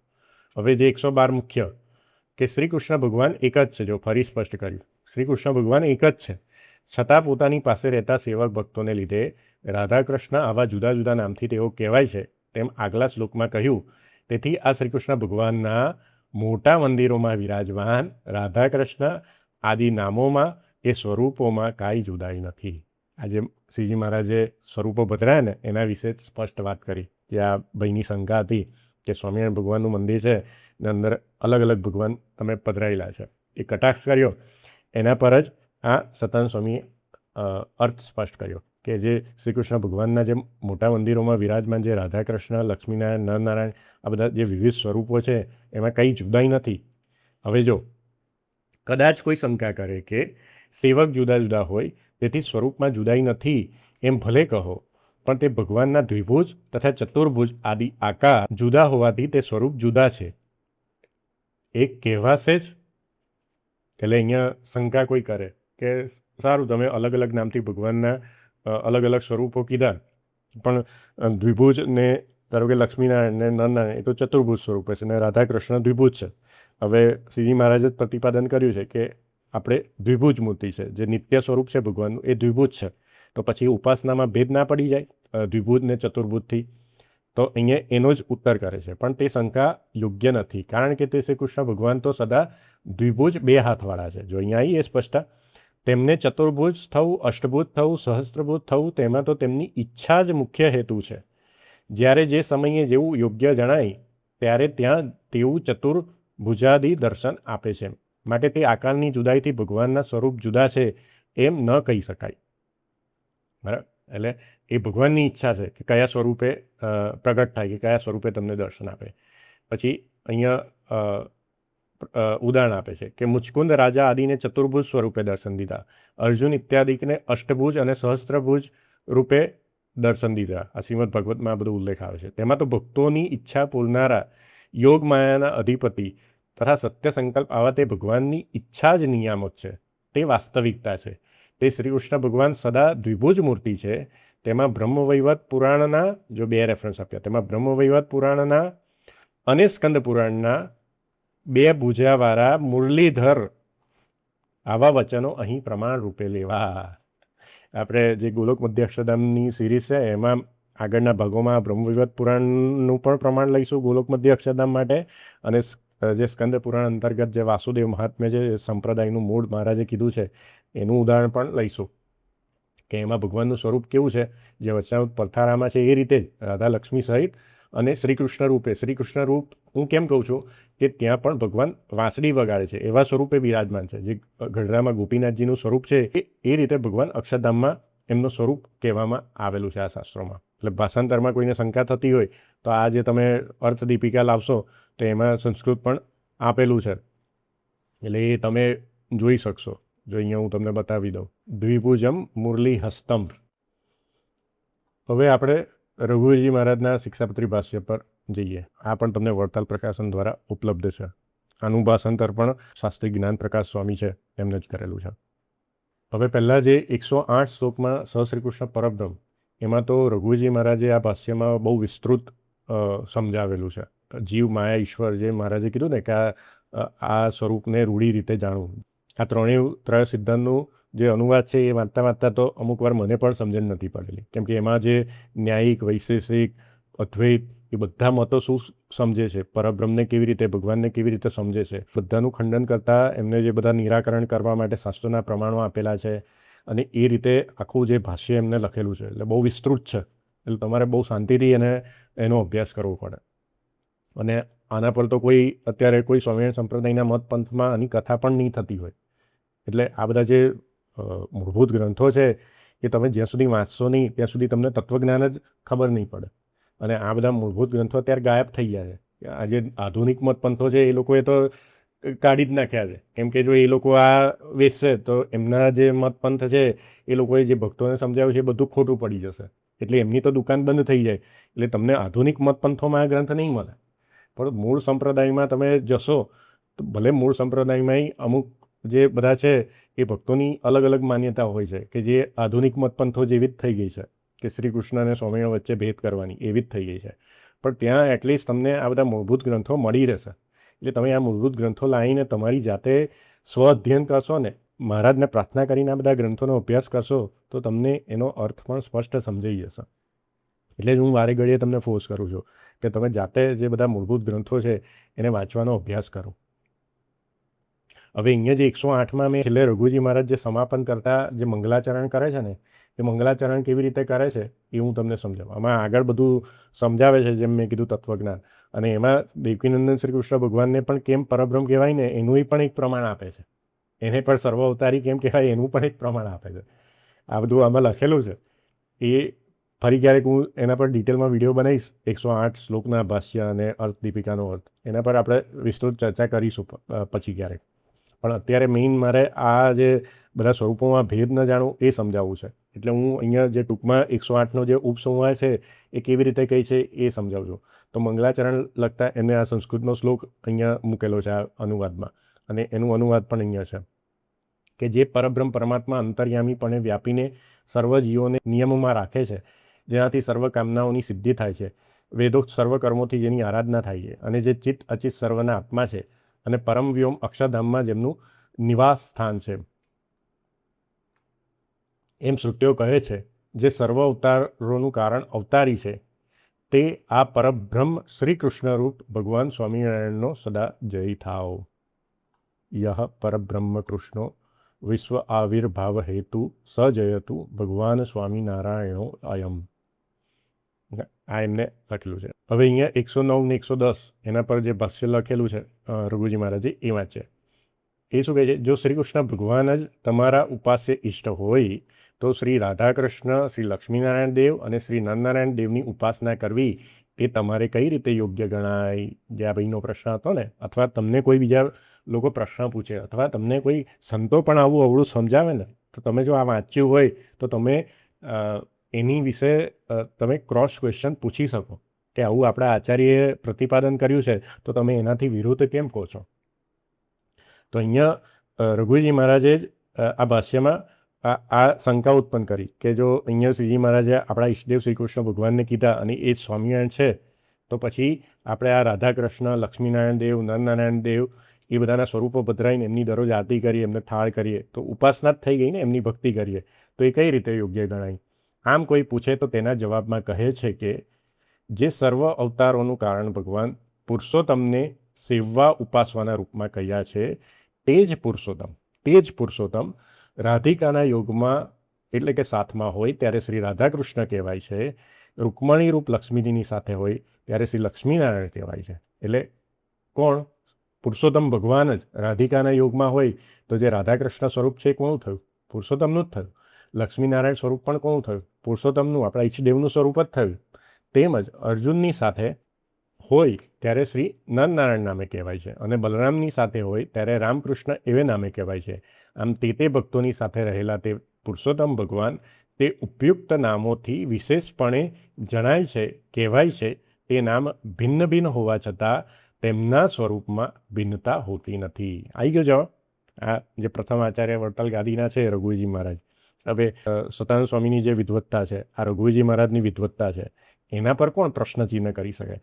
Speaker 1: હવે જે 112 મુખ્ય કે શ્રી કૃષ્ણ ભગવાન એક જ છે, જો ફરી સ્પષ્ટ કર્યું, શ્રી કૃષ્ણ ભગવાન એક જ છે, છતાં પોતાની પાસે રહેતા સેવક ભક્તોને લીધે રાધાકૃષ્ણ આવા જુદા જુદા નામથી તેઓ કહેવાય છે, તેમ આગલા શ્લોકમાં કહ્યું. તેથી આ શ્રી કૃષ્ણ ભગવાનના મોટા મંદિરોમાં વિરાજમાન રાધાકૃષ્ણ આદિ નામોમાં કે સ્વરૂપોમાં કાંઈ જુદાઈ નથી. આજે શ્રીજી મહારાજે સ્વરૂપો બદલાયા ને એના વિશે સ્પષ્ટ વાત કરી કે આ ભાઈની શંકા હતી કે સ્વામિનારાયણ ભગવાનનું મંદિર છે ને અંદર અલગ અલગ ભગવાન તમે પધરાયેલા છે. એ કટાક્ષ કર્યો, એના પર જ આ સતાનંદ સ્વામીએ અર્થ સ્પષ્ટ કર્યો કે જે શ્રી કૃષ્ણ ભગવાનના જે મોટા મંદિરોમાં વિરાજમાન જે રાધાકૃષ્ણ, લક્ષ્મીનારાયણ, નરનારાયણ આ બધા જે વિવિધ સ્વરૂપો છે એમાં કંઈ જુદાઈ નથી. હવે જો કદાચ કોઈ શંકા કરે કે સેવક જુદા જુદા હોય તેથી સ્વરૂપમાં જુદાઈ નથી એમ ભલે કહો, પણ તે ભગવાનના દ્વિભુજ તથા ચતુર્ભુજ આદિ આકાર જુદા હોવાથી તે સ્વરૂપ જુદા છે. એક કહેવાશે જ એટલે અહીંયા શંકા કોઈ કરે કે સારું તમે અલગ અલગ નામથી ભગવાનના અલગ અલગ સ્વરૂપો કીધા, પણ દ્વિભુજ ને ધારો કે લક્ષ્મીનારાયણ ને નરનારાયણ એ તો ચતુર્ભુજ સ્વરૂપે છે ને રાધા કૃષ્ણ દ્વિભુજ છે. હવે શ્રીજી મહારાજે પ્રતિપાદન કર્યું છે કે આપણે દ્વિભુજ મૂર્તિ છે, જે નિત્ય સ્વરૂપ છે ભગવાનનું એ દ્વિભુજ છે. તો પછી ઉપાસનામાં ભેદ ના પડી જાય દ્વિભુજ ને ચતુર્ભુજથી? તો અહીંયા એનો જ ઉત્તર કરે છે, પણ તે શંકા યોગ્ય નથી, કારણ કે તે શ્રી કૃષ્ણ ભગવાન તો સદા દ્વિભુજ 2 હાથવાળા છે. જો અહીંયા આવી એ સ્પષ્ટતા, તેમને ચતુર્ભુજ થવું, અષ્ટભુજ થવું, સહસ્ત્રભુજ થવું તેમાં તો તેમની ઈચ્છા જ મુખ્ય હેતુ છે. જ્યારે જે સમયે જેવું યોગ્ય જણાય ત્યારે ત્યાં તેવું ચતુર્ભુજાદી દર્શન આપે છે. માટે તે આકારની જુદાઈથી ભગવાનના સ્વરૂપ જુદા છે એમ ન કહી શકાય. બરાબર? એટલે એ ભગવાનની ઈચ્છા છે કે કયા સ્વરૂપે પ્રગટ થાય, કે કયા સ્વરૂપે તમને દર્શન આપે. પછી અહીંયા ઉદાહરણ આપે છે કે મુચકુંદ રાજા આદિને ચતુર્ભુજ સ્વરૂપે દર્શન દીધા, અર્જુન ઇત્યાદિકને અષ્ટભુજ અને સહસ્ત્રભુજ રૂપે દર્શન દીધા. આ શ્રીમદ ભાગવતમાં આ બધો ઉલ્લેખ આવે છે. તેમાં તો ભક્તોની ઈચ્છા પૂરનારા યોગ માયાના અધિપતિ તથા સત્ય સંકલ્પ આવા તે ભગવાનની ઈચ્છા જ નિયામક છે, તે વાસ્તવિકતા છે. તે શ્રી કૃષ્ણ ભગવાન સદા દ્વિભુજ મૂર્તિ છે. તેમાં બ્રહ્મવૈવર્ત પુરાણના, જો 2 રેફરન્સ આપ્યા, તેમાં બ્રહ્મવૈવર્ત પુરાણના અને સ્કંદ પુરાણના 2 ભુજાવાળા મુરલીધર આવા વચનો અહીં પ્રમાણ રૂપે લેવા. આપણે જે ગોલોક મધ્ય અક્ષરધામની સિરીઝ છે એમાં આગળના ભાગોમાં બ્રહ્મવૈવર્ત પુરાણનું પણ પ્રમાણ લઈશું ગોલોક મધ્ય અક્ષરધામ માટે, અને જે સ્કંદ પુરાણ અંતર્ગત જે વાસુદેવ મહાત્મ્ય જે સંપ્રદાયનું મૂળ મહારાજે કીધું છે એનું ઉદાહરણ પણ લઈશું કે એમાં ભગવાનનું સ્વરૂપ કેવું છે, જે વચનામૃત પર્થારામાં છે એ રીતે રાધા લક્ષ્મી સહિત અને શ્રી કૃષ્ણ રૂપે. શ્રી કૃષ્ણ રૂપ હું કેમ કહું છું કે ત્યાં પણ ભગવાન વાંસળી વગાડે છે એવા સ્વરૂપે બિરાજમાન છે. જે ગઢડામાં ગોપીનાથજીનું સ્વરૂપ છે એ રીતે ભગવાન અક્ષરધામમાં એમનું સ્વરૂપ કહેવામાં આવેલું છે આ શાસ્ત્રોમાં. એટલે ભાષાંતરમાં કોઈને શંકા થતી હોય તો આ જે તમે અર્થદીપિકા લાવશો તો એમાં સંસ્કૃત પણ આપેલું છે, એટલે એ તમે જોઈ શકશો. જો અહીંયા હું તમને બતાવી દઉં, દ્વિભુજમ મુરલી હસ્તમ. હવે આપણે રઘુવીરજી મહારાજના શિક્ષાપત્રી ભાષ્ય પર જઈએ. આ પણ તમને વડતાલ પ્રકાશન દ્વારા ઉપલબ્ધ છે. આનું ભાષાંતર પણ શાસ્ત્રી જ્ઞાન પ્રકાશ સ્વામી છે એમને જ કરેલું છે. હવે પહેલાં જે 108 શ્લોકમાં સહશ્રી કૃષ્ણ પરબ્રહ્મ, એમાં તો રઘુવીરજી મહારાજે આ ભાષ્યમાં બહુ વિસ્તૃત સમજાવેલું છે. જીવ, માયા, ઈશ્વર, જે મહારાજે કીધું ને કે આ સ્વરૂપને રૂઢી રીતે જાણવું. આ ત્રય સિદ્ધાંતનું જે અનુવાદ છે એ વાંચતા વાંચતા તો અમુક વાર મને પણ સમજણ નથી પડેલી, કેમ કે એમાં જે ન્યાયિક, વૈશેષિક, અદ્વૈત એ બધા મતો શું સમજે છે, પરબ્રહ્મને કેવી રીતે, ભગવાનને કેવી રીતે સમજે છે, બધાનું ખંડન કરતાં એમને જે બધા નિરાકરણ કરવા માટે શાસ્ત્રોના પ્રમાણો આપેલા છે, અને એ રીતે આખું જે ભાષ્ય એમને લખેલું છે એટલે બહુ વિસ્તૃત છે. એટલે તમારે બહુ શાંતિથી એનો અભ્યાસ કરવો પડે. અને આના પર તો કોઈ અત્યારે કોઈ સ્વામિનારાયણ સંપ્રદાયના મત પંથમાં આની કથા પણ નહીં થતી હોય. એટલે આ બધા જે મૂળભૂત ગ્રંથો છે એ તમે જ્યાં સુધી વાંચશો નહીં ત્યાં સુધી તમને તત્વજ્ઞાન જ ખબર નહીં પડે. અને આ બધા મૂળભૂત ગ્રંથો અત્યારે ગાયબ થઈ ગયા છે. આ જે આધુનિક મત પંથો છે એ લોકોએ તો કાઢી જ નાખ્યા છે, કેમ કે જો એ લોકો આ વેચશે તો એમના જે મત પંથ છે એ લોકોએ જે ભક્તોને સમજાવ્યું છે એ બધું ખોટું પડી જશે. એટલે એમની તો દુકાન બંધ થઈ જાય. એટલે તમને આધુનિક મત પંથોમાં આ ગ્રંથ નહીં મળે, પણ મૂળ સંપ્રદાયમાં તમે જશો તો ભલે મૂળ સંપ્રદાયમાં અમુક જે બધા છે એ ભક્તોની અલગ અલગ માન્યતા હોય છે કે જે આધુનિક મતપંથો જેવી જ થઈ ગઈ છે કે શ્રી કૃષ્ણ અને સ્વામિનારાયણ વચ્ચે ભેદ કરવાની એવી જ થઈ ગઈ છે. પણ ત્યાં એટલીસ્ટ તમને આ બધા મૂળભૂત ગ્રંથો મળી રહેશે. એટલે તમે આ મૂળભૂત ગ્રંથો લાવીને તમારી જાતે સ્વ અધ્યયન કરશો ને, મહારાજને પ્રાર્થના કરીને આ બધા ગ્રંથોનો અભ્યાસ કરશો તો તમને એનો અર્થ પણ સ્પષ્ટ સમજાઈ જશે. એટલે જ હું વારે ઘડીએ તમને ફોર્સ કરું છું કે તમે જાતે જે બધા મૂળભૂત ગ્રંથો છે એને વાંચવાનો અભ્યાસ કરો. હવે અહીંયા જે 108માં મેં છેલ્લે રઘુજી મહારાજ જે સમાપન કરતા જે મંગલાચરણ કરે છે ને, એ મંગલાચરણ કેવી રીતે કરે છે એ હું તમને સમજાવું. આમાં આગળ બધું સમજાવે છે, જેમ મેં કીધું તત્વજ્ઞાન, અને એમાં દેવકીનંદન શ્રી કૃષ્ણ ભગવાનને પણ કેમ પરબ્રહ્મ કહેવાય ને એનું પણ એક પ્રમાણ આપે છે. એને પણ સર્વ અવતારી કેમ કહેવાય એનું પણ એક પ્રમાણ આપે છે. આ બધું આમાં લખેલું છે. એ ફરી ક્યારેક હું એના પર ડિટેલમાં વિડીયો બનાવીશ. 108 શ્લોકના ભાષ્ય અને અર્થ દીપિકાનો અર્થ, એના પર આપણે વિસ્તૃત ચર્ચા કરીશું પછી ક્યારેક. પણ અત્યારે મેઇન મારે આ જે બધા સ્વરૂપોમાં ભેદ ન જાણવું એ સમજાવવું છે. એટલે હું અહીંયા જે ટૂંકમાં 108નો જે ઉપસમૂહ છે એ કેવી રીતે કહી છે એ સમજાવું છું. તો મંગલાચરણ લખતા એને આ સંસ્કૃતનો શ્લોક અહીંયા મૂકેલો છે આ અનુવાદમાં, અને એનું અનુવાદ પણ અહીંયા છે કે જે પરબ્રહ્મ પરમાત્મા અંતર્યામીપણે વ્યાપીને સર્વ જીવોને નિયમોમાં રાખે છે, જેનાથી સર્વ કામનાઓની સિદ્ધિ થાય છે, વેદોક્ત સર્વ કર્મોથી જેની આરાધના થાય છે, અને જે ચિત્ત અચિત સર્વના આત્મા છે, અને પરમ વ્યોમ અક્ષરધામમાં જેમનું નિવાસ સ્થાન છે. એમ શ્રુતિઓ કહે છે, જે સર્વ અવતારોનું કારણ અવતારી છે, તે આ પરબ્રહ્મ શ્રી કૃષ્ણ રૂપ ભગવાન સ્વામિનારાયણનો સદા જય થાવ. યહ પરબ્રહ્મ કૃષ્ણો વિશ્વ આવિર્ભાવ હેતુ સજયતુ ભગવાન સ્વામિનારાયણો અયમ. આ એમને લખેલું છે. હવે અહીંયા 109 ને 110 એના પર જે ભાષ્ય લખેલું છે રઘુજી મહારાજે એ વાંચે. એ શું કહે છે? જો શ્રી કૃષ્ણ ભગવાન જ તમારા ઉપાસ્ય ઈષ્ટ હોય તો શ્રી રાધાકૃષ્ણ, શ્રી લક્ષ્મીનારાયણ દેવ અને શ્રી નરનારાયણ દેવની ઉપાસના કરવી એ તમારે કઈ રીતે યોગ્ય ગણાય? જે આ ભાઈનો પ્રશ્ન હતો ને, અથવા તમને કોઈ બીજા લોકો પ્રશ્ન પૂછે, અથવા તમને કોઈ સંતો પણ આવું અવળું સમજાવે ને, તો તમે જો આ વાંચ્યું હોય તો તમે એની વિશે તમે ક્રોસ ક્વેશ્ચન પૂછી શકો કે આવું આપણા આચાર્યએ પ્રતિપાદન કર્યું છે તો તમે એનાથી વિરુદ્ધ કેમ કહો છો? તો અહીંયા રઘુજી મહારાજે જ આ ભાષ્યમાં આ શંકા ઉત્પન્ન કરી કે જો અહીંયા શ્રીજી મહારાજે આપણા ઈષ્ટદેવ શ્રી કૃષ્ણ ભગવાનને કીધા અને એ જ સ્વામિનારાયણ છે, તો પછી આપણે આ રાધાકૃષ્ણ, લક્ષ્મીનારાયણ દેવ, નરનારાયણ દેવ એ બધાના સ્વરૂપો પધરાઈને એમની દરરોજ આરતી કરીએ, એમને થાળ કરીએ, તો ઉપાસના જ થઈ ગઈ ને, એમની ભક્તિ કરીએ, તો એ કઈ રીતે યોગ્ય ગણાય? આમ કોઈ પૂછે તો તેના જવાબમાં કહે છે કે જે સર્વ અવતારોનું કારણ ભગવાન પુરુષોત્તમને સેવવા ઉપાસવાના રૂપમાં કહ્યા છે, તે જ પુરુષોત્તમ રાધિકાના યોગમાં એટલે કે સાથમાં હોય ત્યારે શ્રી રાધાકૃષ્ણ કહેવાય છે, રૂકમણી રૂપ લક્ષ્મીજીની સાથે હોય ત્યારે શ્રી લક્ષ્મીનારાયણ કહેવાય છે. એટલે કોણ? પુરુષોત્તમ ભગવાન જ રાધિકાના યોગમાં હોય તો જે રાધાકૃષ્ણ સ્વરૂપ છે એ કોનું થયું? પુરુષોત્તમનું જ થયું. લક્ષ્મીનારાયણ સ્વરૂપ પણ કોનું થયું? પુરુષોત્તમનું, આપણા ઈષ્ટદેવનું સ્વરૂપ જ થયું. તેમજ અર્જુનની સાથે હોય ત્યારે શ્રી નરનારાયણ નામે કહેવાય છે, અને બલરામની સાથે હોય ત્યારે રામકૃષ્ણ એવે નામે કહેવાય છે. આમ તે ભક્તોની સાથે રહેલા તે પુરુષોત્તમ ભગવાન તે ઉપયુક્ત નામોથી વિશેષપણે જણાય છે, કહેવાય છે. તે નામ ભિન્ન ભિન્ન હોવા છતાં તેમના સ્વરૂપમાં ભિન્નતા હોતી નથી. આવી ગયો જવાબ. આ જે પ્રથમ આચાર્ય વડતાલ ગાદીના છે રઘુજી મહારાજ. હવે સતાનંદ સ્વામીની જે વિદ્વત્તા છે, આ રઘુજી મહારાજની વિદ્વત્તા છે, એના પર કોણ પ્રશ્નચિહ્ન કરી શકે?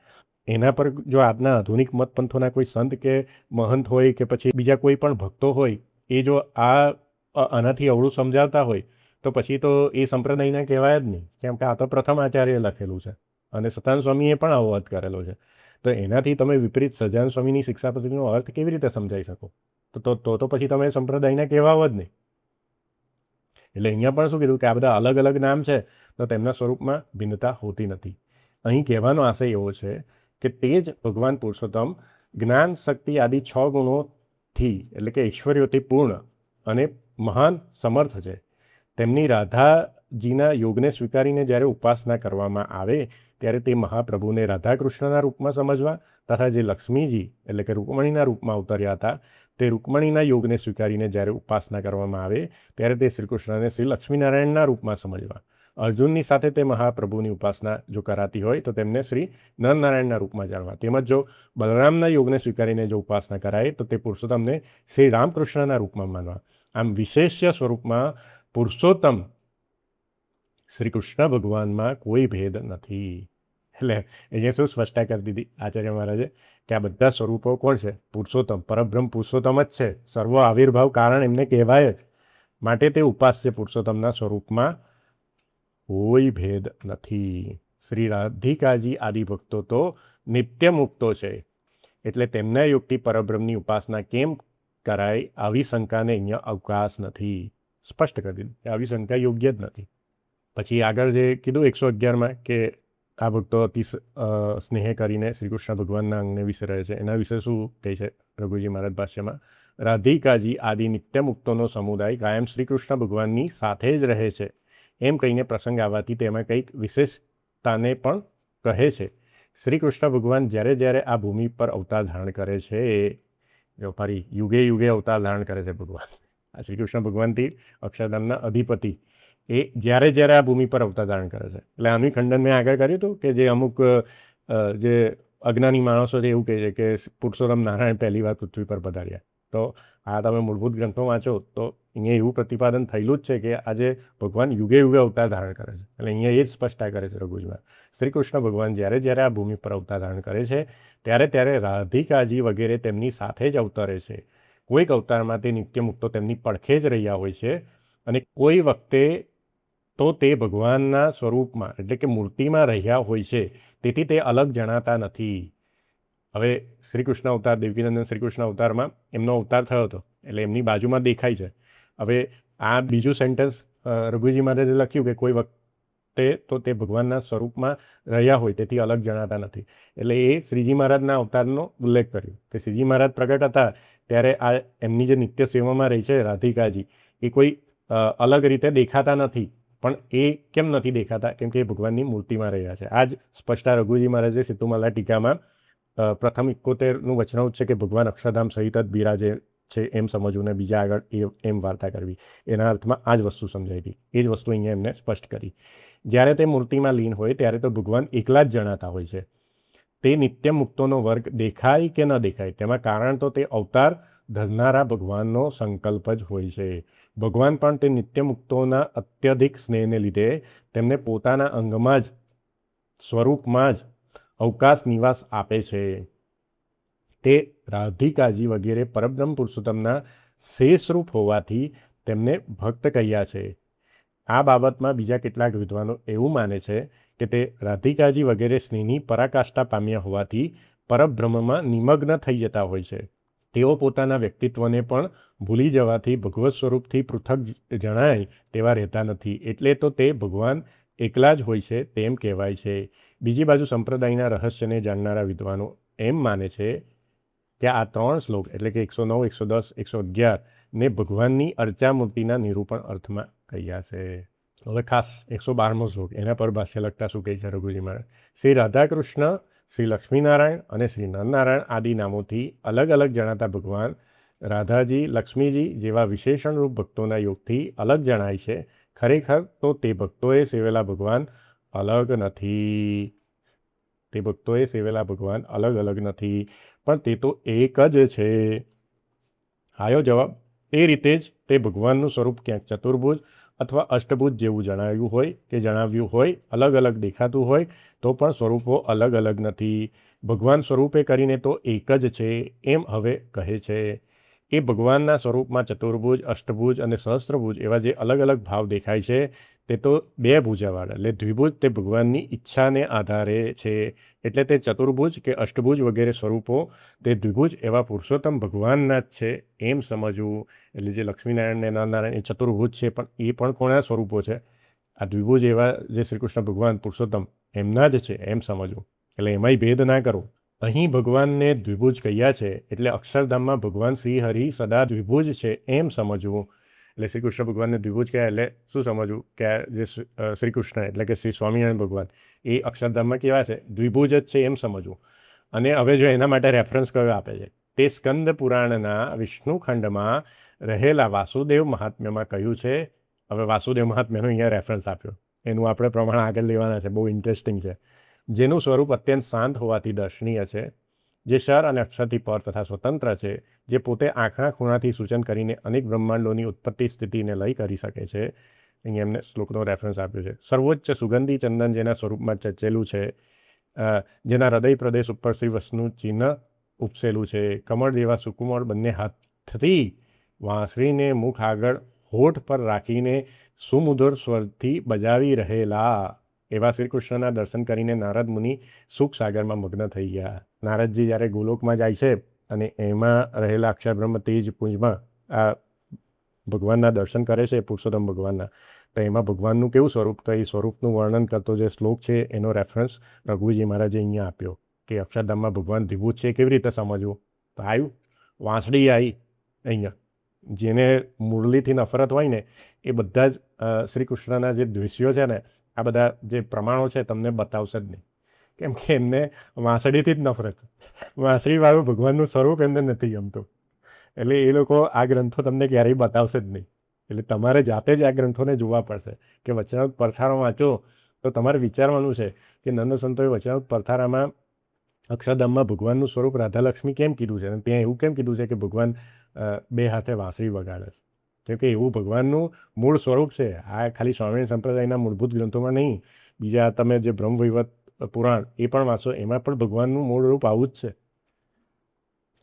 Speaker 1: એના પર જો આજના આધુનિક મત પંથોના કોઈ સંત કે મહંત હોય કે પછી બીજા કોઈ પણ ભક્તો હોય, એ જો આનાથી અવળું સમજાવતા હોય તો પછી તો એ સંપ્રદાયના કહેવાય જ નહીં, કેમ કે આ તો પ્રથમ આચાર્યએ લખેલું છે અને સતાનંદ સ્વામીએ પણ આવો અર્થ કરેલો છે. તો એનાથી તમે વિપરીત સહજાનંદ સ્વામીની શિક્ષાપત્રીનો અર્થ કેવી રીતે સમજાવી શકો? તો પછી તમે સંપ્રદાયના કહેવાઓ જ નહીં. એટલે અહીંયા પણ શું કીધું કે આ બધા અલગ અલગ નામ છે તો તેમના સ્વરૂપમાં ભિન્નતા હોતી નથી. અહીં કહેવાનો આશય એવો છે કે તે જ ભગવાન પુરુષોત્તમ જ્ઞાન, શક્તિ આદિ 6 ગુણોથી એટલે કે ઐશ્વર્યોથી પૂર્ણ અને મહાન સમર્થ છે. તેમની રાધાજીના યોગને સ્વીકારીને જ્યારે ઉપાસના કરવામાં આવે ત્યારે તે મહાપ્રભુને રાધાકૃષ્ણના રૂપમાં સમજવા તથા જે લક્ષ્મીજી એટલે કે રૂકમણીના રૂપમાં અવતર્યા હતા તે રૂકમણીના યોગને સ્વીકારીને જ્યારે ઉપાસના કરવામાં આવે ત્યારે તે શ્રીકૃષ્ણને શ્રી લક્ષ્મીનારાયણના રૂપમાં સમજવા. અર્જુનની સાથે તે મહાપ્રભુની ઉપાસના જો કરાતી હોય તો તેમને શ્રી નરનારાયણના રૂપમાં જાણવા. તેમજ જો બલરામના યોગને સ્વીકારીને જો ઉપાસના કરાય તો તે પુરુષોત્તમને શ્રી રામકૃષ્ણના રૂપમાં માનવા. આમ વિશેષ્ય સ્વરૂપમાં પુરુષોત્તમ શ્રી કૃષ્ણ ભગવાનમાં કોઈ ભેદ નથી. એટલે અહીંયા શું સ્પષ્ટતા કરી દીધી આચાર્ય મહારાજે કે આ બધા સ્વરૂપો કોણ છે? પુરુષોત્તમ, પરબ્રહ્મ પુરુષોત્તમ જ છે. સર્વ આવિર્ભાવ કારણ એમને કહેવાય જ. માટે તે ઉપાસ્ય પુરુષોત્તમના સ્વરૂપમાં કોઈ ભેદ નથી. શ્રી રાધિકાજી આદિ ભક્તો તો નિત્ય મુક્તો છે, એટલે તેમના યોગથી પરબ્રહ્મની ઉપાસના કેમ કરાય આવી શંકાને અહીંયા અવકાશ નથી. સ્પષ્ટ કરી દીધું કે આવી શંકા યોગ્ય જ નથી. પછી આગળ જે કીધું 111માં કે આ ભક્તો અતિ સ્નેહ કરીને શ્રી કૃષ્ણ ભગવાનના અંગને વિશે રહે છે, એના વિશે શું કહે છે રઘુજી મહારાજ ભાષ્યમાં? રાધિકાજી આદિ નિત્ય મુક્તોનો સમુદાય કાયમ શ્રી કૃષ્ણ ભગવાનની સાથે જ રહે છે એમ કહીને પ્રસંગ આવવાથી તેમાં કંઈક વિશેષતાને પણ કહે છે. શ્રી કૃષ્ણ ભગવાન જ્યારે જ્યારે આ ભૂમિ પર અવતાર ધારણ કરે છે, જો ફરી યુગે યુગે અવતાર ધારણ કરે છે ભગવાન, આ શ્રી કૃષ્ણ ભગવાનથી અક્ષરધામના અધિપતિ એ જ્યારે જ્યારે આ ભૂમિ પર અવતાર ધારણ કરે છે. એટલે આનું ખંડન મેં આગળ કર્યું હતું કે જે અમુક જે અજ્ઞાની માણસો છે એવું કહે છે કે પુરુષોત્તમ નારાયણ પહેલી વાર પૃથ્વી પર પધાર્યા, તો આ તમે મૂળભૂત ગ્રંથો વાંચો તો અહીંયા એવું પ્રતિપાદન થયેલું જ છે કે આજે ભગવાન યુગે યુગે અવતાર ધારણ કરે છે. એટલે અહીંયા એ જ સ્પષ્ટતા કરે છે રઘુજીમાં. શ્રી કૃષ્ણ ભગવાન જ્યારે જ્યારે આ ભૂમિ પર અવતાર ધારણ કરે છે ત્યારે ત્યારે રાધિકાજી વગેરે તેમની સાથે જ અવતરે છે. કોઈક અવતારમાં તે નિત્ય મુક્તો તેમની પડખે જ રહ્યા હોય છે અને કોઈ વખતે તો તે ભગવાનના સ્વરૂપમાં એટલે કે મૂર્તિમાં રહ્યા હોય છે. તેથી તે અલગ જણાતા નથી. હવે શ્રી કૃષ્ણ અવતાર, દેવકીનંદન શ્રી કૃષ્ણ અવતારમાં એમનો અવતાર થયો હતો એટલે એમની બાજુમાં દેખાય છે. હવે આ બીજું સેન્ટેન્સ રઘુજી મહારાજે લખ્યું કે કોઈ વખતે તો તે ભગવાનના સ્વરૂપમાં રહ્યા હોય તેથી અલગ જણાતા નથી. એટલે એ શ્રીજી મહારાજના અવતારનો ઉલ્લેખ કર્યો કે શ્રીજી મહારાજ પ્રગટ હતા ત્યારે આ એમની જે નિત્ય સેવામાં રહી છે રાધિકાજી એ કોઈ અલગ રીતે દેખાતા નથી. પણ એ કેમ નથી દેખાતા? કેમ કે એ ભગવાનની મૂર્તિમાં રહ્યા છે. આ જ સ્પષ્ટતા રઘુજી મહારાજે સીતુમાલા ટીકામાં પ્રથમ 71નું વચનાઉત છે કે ભગવાન અક્ષરધામ સહિત જ બિરાજે છે એમ સમજવું ને બીજા આગળ એમ વાર્તા કરવી. એના અર્થમાં આ જ વસ્તુ સમજાઈ હતી. એ જ વસ્તુ અહીંયા એમને સ્પષ્ટ કરી. જ્યારે તે મૂર્તિમાં લીન હોય ત્યારે તો ભગવાન એકલા જ જણાતા હોય છે. તે નિત્ય મુક્તોનો વર્ગ દેખાય કે ન દેખાય તેમાં કારણ તો તે અવતાર ધરનારા ભગવાનનો સંકલ્પ જ હોય છે. ભગવાન પણ તે નિત્ય મુક્તોના અત્યધિક સ્નેહને લીધે તેમને પોતાના અંગમાં જ સ્વરૂપમાં જ અવકાશ નિવાસ આપે છે. તે રાધિકાજી વગેરે પરબ્રહ્મ પુરુષોત્તમના શેષરૂપ હોવાથી તેમને ભક્ત કહ્યા છે. આ બાબતમાં બીજા કેટલાક વિદ્વાનો એવું માને છે કે તે રાધિકાજી વગેરે સ્નેહની પરાકાષ્ઠા પામ્યા હોવાથી પરબ્રહ્મમાં નિમગ્ન થઈ જતા હોય છે. તેઓ પોતાના વ્યક્તિત્વને પણ ભૂલી જવાથી ભગવત સ્વરૂપથી પૃથક જણાય તેવા રહેતા નથી. એટલે તો તે ભગવાન એકલા જ હોય છે તેમ કહેવાય છે. બીજી બાજુ સંપ્રદાયના રહસ્યને જાણનારા વિદ્વાનો એમ માને છે કે આ 3 શ્લોક એટલે કે 109, 110, 111 ને ભગવાનની અર્ચા મૂર્તિના નિરૂપણ અર્થમાં કહ્યા છે. હવે ખાસ 112મો શ્લોક એના પર ભાષ્ય લખતા શું કહે છે રઘુજી મહારાજ? શ્રી રાધાકૃષ્ણ, શ્રી લક્ષ્મીનારાયણ અને શ્રી નરનારાયણ આદિ નામોથી અલગ અલગ જણાતા ભગવાન રાધાજી, લક્ષ્મીજી જેવા વિશેષણ રૂપ ભક્તોના યોગથી અલગ જણાય છે. ખરેખર તો તે ભક્તોએ સેવેલા ભગવાન અલગ નથી. તે ભક્તોએ સેવેલા ભગવાન અલગ અલગ નથી, પણ તે તો એક જ છે. આયો જવાબ. એ રીતે જ તે ભગવાનનું સ્વરૂપ ક્યાંક ચતુર્ભુજ અથવા અષ્ટભુજ જેવું જણાવ્યું હોય અલગ અલગ દેખાતું હોય તો પણ સ્વરૂપો અલગ અલગ નથી. ભગવાન સ્વરૂપે કરીને તો એક જ છે એમ હવે કહે છે. એ ભગવાનના સ્વરૂપમાં ચતુર્ભુજ, અષ્ટભુજ અને સહસ્ત્રભુજ એવા જે અલગ અલગ ભાવ દેખાય છે તે તો 2 ભુજાવાળા એટલે દ્વિભુજ તે ભગવાનની ઈચ્છાને આધારે છે. એટલે તે ચતુર્ભુજ કે અષ્ટભુજ વગેરે સ્વરૂપો તે દ્વિભુજ એવા પુરુષોત્તમ ભગવાનના જ છે એમ સમજવું. એટલે જે લક્ષ્મીનારાયણ ને નરનારાયણ એ ચતુર્ભુજ છે પણ એ પણ કોના સ્વરૂપો છે? આ દ્વિભુજ એવા જે શ્રી કૃષ્ણ ભગવાન પુરુષોત્તમ એમના જ છે એમ સમજવું. એટલે એમાંય ભેદ ના કરવો. અહીં ભગવાનને દ્વિભુજ કહ્યા છે એટલે અક્ષરધામમાં ભગવાન શ્રી હરિ સદા દ્વિભુજ છે એમ સમજવું. એટલે શ્રી કૃષ્ણ ભગવાનને દ્વિભુજ કહ્યા એટલે શું સમજવું કે જે શ્રી કૃષ્ણ એટલે કે શ્રી સ્વામિનારાયણ ભગવાન એ અક્ષરધામમાં કેવા છે? દ્વિભુજ જ છે એમ સમજવું. અને હવે જો એના માટે રેફરન્સ કયો આપે છે? તે સ્કંદ પુરાણના વિષ્ણુ ખંડમાં રહેલા વાસુદેવ મહાત્મ્યમાં કહ્યું છે. હવે વાસુદેવ મહાત્મ્યનો અહીંયા રેફરન્સ આપ્યો. એનું આપણે પ્રમાણ આગળ લેવાના છે. બહુ ઇન્ટરેસ્ટિંગ છે. જેનું સ્વરૂપ અત્યંત શાંત હોવાથી દર્શનીય છે, જે ક્ષર અને અક્ષરથી પર તથા સ્વતંત્ર છે, જે પોતે આંખના ખૂણાથી સૂચન કરીને અનેક બ્રહ્માંડોની ઉત્પત્તિ સ્થિતિને લઈ કરી શકે છે. અહીંયા એમને શ્લોકનો રેફરન્સ આપ્યો છે. સર્વોચ્ચ સુગંધી ચંદન જેના સ્વરૂપમાં ચચેલું છે, જેના હૃદય પ્રદેશ ઉપર શ્રી વસ્તુનું ચિહ્ન ઉપસેલું છે, કમળ જેવા સુકુમળ બંને હાથથી વાંસળીને મુખ આગળ હોઠ પર રાખીને સુમધુર સ્વરથી બજાવી રહેલા એવા શ્રી કૃષ્ણના દર્શન કરીને નારદ મુનિ સુખ સાગરમાં મગ્ન થઈ ગયા. નારદજી જ્યારે ગોલોકમાં જાય છે અને એમાં રહેલા અક્ષર બ્રહ્મ તેજ પુંજમાં આ ભગવાનના દર્શન કરે છે પુરુષોત્તમ ભગવાનના, તો એમાં ભગવાનનું કેવું સ્વરૂપ? તો એ સ્વરૂપનું વર્ણન કરતો જે શ્લોક છે એનો રેફરન્સ રઘુજી મહારાજે અહીંયા આપ્યો કે અક્ષરધામમાં ભગવાન દ્વિભુજ છે કેવી રીતે સમજવું? તો આવ્યું વાંસળી આવી અહીંયા. જેને મુરલીથી નફરત હોય ને એ બધા જ શ્રી કૃષ્ણના જે દ્વેષીઓ છે ને આ બધા જે પ્રમાણો છે તમને બતાવશે જ નહીં. કેમ કે એમને વાંસળીથી જ નફરત. વાંસળીવાળું ભગવાનનું સ્વરૂપ એમને નથી ગમતું. એટલે એ લોકો આ ગ્રંથો તમને ક્યારેય બતાવશે જ નહીં. એટલે તમારે જાતે જ આ ગ્રંથોને જોવા પડશે કે વચનામૃત પરથારો વાંચો તો તમારે વિચારવાનું છે કે નંદ સંતોએ વચનામૃત પરથારામાં અક્ષરધામમાં ભગવાનનું સ્વરૂપ રાધાલક્ષ્મી કેમ કીધું છે અને ત્યાં એવું કેમ કીધું છે કે ભગવાન બે હાથે વાંસળી વગાડે છે? કેમ કે એવું ભગવાનનું મૂળ સ્વરૂપ છે. આ ખાલી સ્વામિનારાયણ સંપ્રદાયના મૂળભૂત ગ્રંથોમાં નહીં, બીજા તમે જે બ્રહ્મવૈવર્ત પુરાણ એ પણ વાંચો, એમાં પણ ભગવાનનું મૂળ રૂપ આવું જ છે.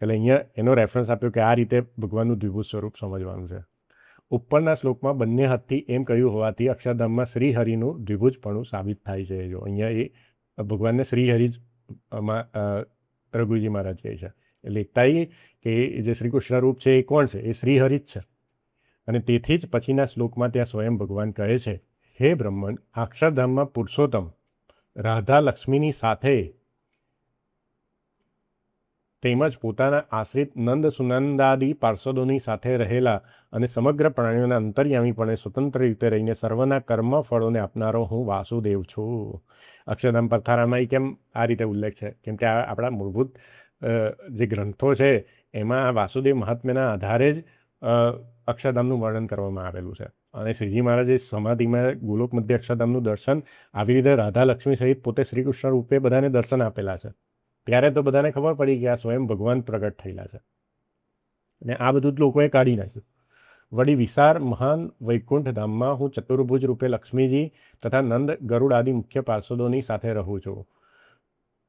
Speaker 1: એટલે અહીંયા એનો રેફરન્સ આપ્યો કે આ રીતે ભગવાનનું દ્વિભુજ સ્વરૂપ સમજવાનું છે. ઉપરના શ્લોકમાં બંને હાથથી એમ કહ્યું હોવાથી અક્ષરધામમાં શ્રીહરિનું દ્વિભુજપણું સાબિત થાય છે. જો અહીંયા એ ભગવાનને શ્રીહરિ જ રઘુજી મહારાજ કહે છે. એટલે એકતા એ કે જે શ્રી કૃષ્ણ રૂપ છે એ કોણ છે? એ શ્રીહરિ જ છે. અને તેથી જ પછીના શ્લોકમાં ત્યાં સ્વયં ભગવાન કહે છે, હે બ્રહ્મન, અક્ષરધામમાં પુરુષોત્તમ રાધા લક્ષ્મીની સાથે તેમજ પોતાના આશ્રિત નંદ સુનંદાદી પાર્ષદોની સાથે રહેલા અને સમગ્ર પ્રાણીઓના અંતર્યામીપણે સ્વતંત્ર રીતે રહીને સર્વના કર્મ ફળોને આપનારો હું વાસુદેવ છું. અક્ષરધામ પથારામાં કેમ આ રીતે ઉલ્લેખ છે? કેમ કે આ આપણા મૂળભૂત જે ગ્રંથો છે એમાં આ વાસુદેવ મહાત્મ્યના આધારે જ અક્ષરધામનું વર્ણન કરવામાં આવેલું છે. અને શ્રીજી મહારાજે સમાધિમાં ગોલોક મધ્ય અક્ષરધામનું દર્શન આવી રીતે રાધા લક્ષ્મી સહિત પોતે શ્રી કૃષ્ણ રૂપે બધાને દર્શન આપેલા છે. ત્યારે તો બધાને ખબર પડી કે આ સ્વયં ભગવાન પ્રગટ થયેલા છે. અને આ બધું જ લોકોએ કાઢી નાખ્યું. વળી વિશાળ મહાન વૈકુંઠ ધામમાં હું ચતુર્ભુજ રૂપે લક્ષ્મીજી તથા નંદ ગરુડ આદિ મુખ્ય પાર્ષદોની સાથે રહું છું.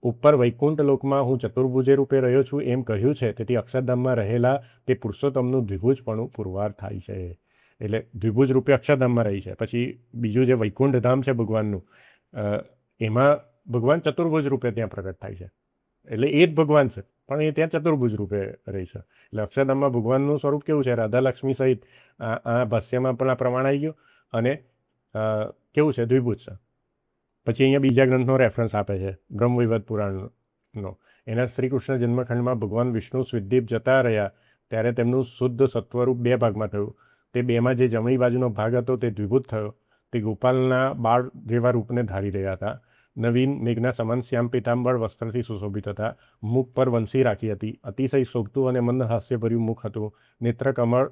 Speaker 1: ઉપર વૈકુંઠ લોકમાં હું ચતુર્ભુજે રૂપે રહ્યો છું એમ કહ્યું છે. તેથી અક્ષરધામમાં રહેલા તે પુરુષોત્તમનું દ્વિભુજપણું પુરવાર થાય છે. એટલે દ્વિભુજ રૂપે અક્ષરધામમાં રહી છે. પછી બીજું જે વૈકુંઠ ધામ છે ભગવાનનું, એમાં ભગવાન ચતુર્ભુજ રૂપે ત્યાં પ્રગટ થાય છે. એટલે એ જ ભગવાન છે, પણ એ ત્યાં ચતુર્ભુજ રૂપે રહી છે. એટલે અક્ષરધામમાં ભગવાનનું સ્વરૂપ કેવું છે? રાધા લક્ષ્મી સહિત આ ભાષ્યમાં પણ આ પ્રમાણ આવી ગયું. અને કેવું છે? દ્વિભુજ છે. પછી અહીંયા બીજા ગ્રંથનો રેફરન્સ આપે છે, બ્રહ્મવૈવર્ત પુરાણનો. એના શ્રી કૃષ્ણ જન્મખંડમાં ભગવાન વિષ્ણુ સ્વિદ્દીપ જતા રહ્યા ત્યારે તેમનું શુદ્ધ સત્વરૂપ બે ભાગમાં થયું. તે બેમાં જે જમણી બાજુનો ભાગ હતો તે દ્વિભુજ થયો. તે ગોપાલના બાળ જેવા રૂપને ધારી રહ્યા હતા. નવીન મેઘના સમાન શ્યામ પીતાંબર વસ્ત્રથી સુશોભિત હતા. મુખ પર વંશી રાખી હતી. અતિશય શોભતું અને મંદ હાસ્યભર્યું મુખ હતું. નેત્ર કમળ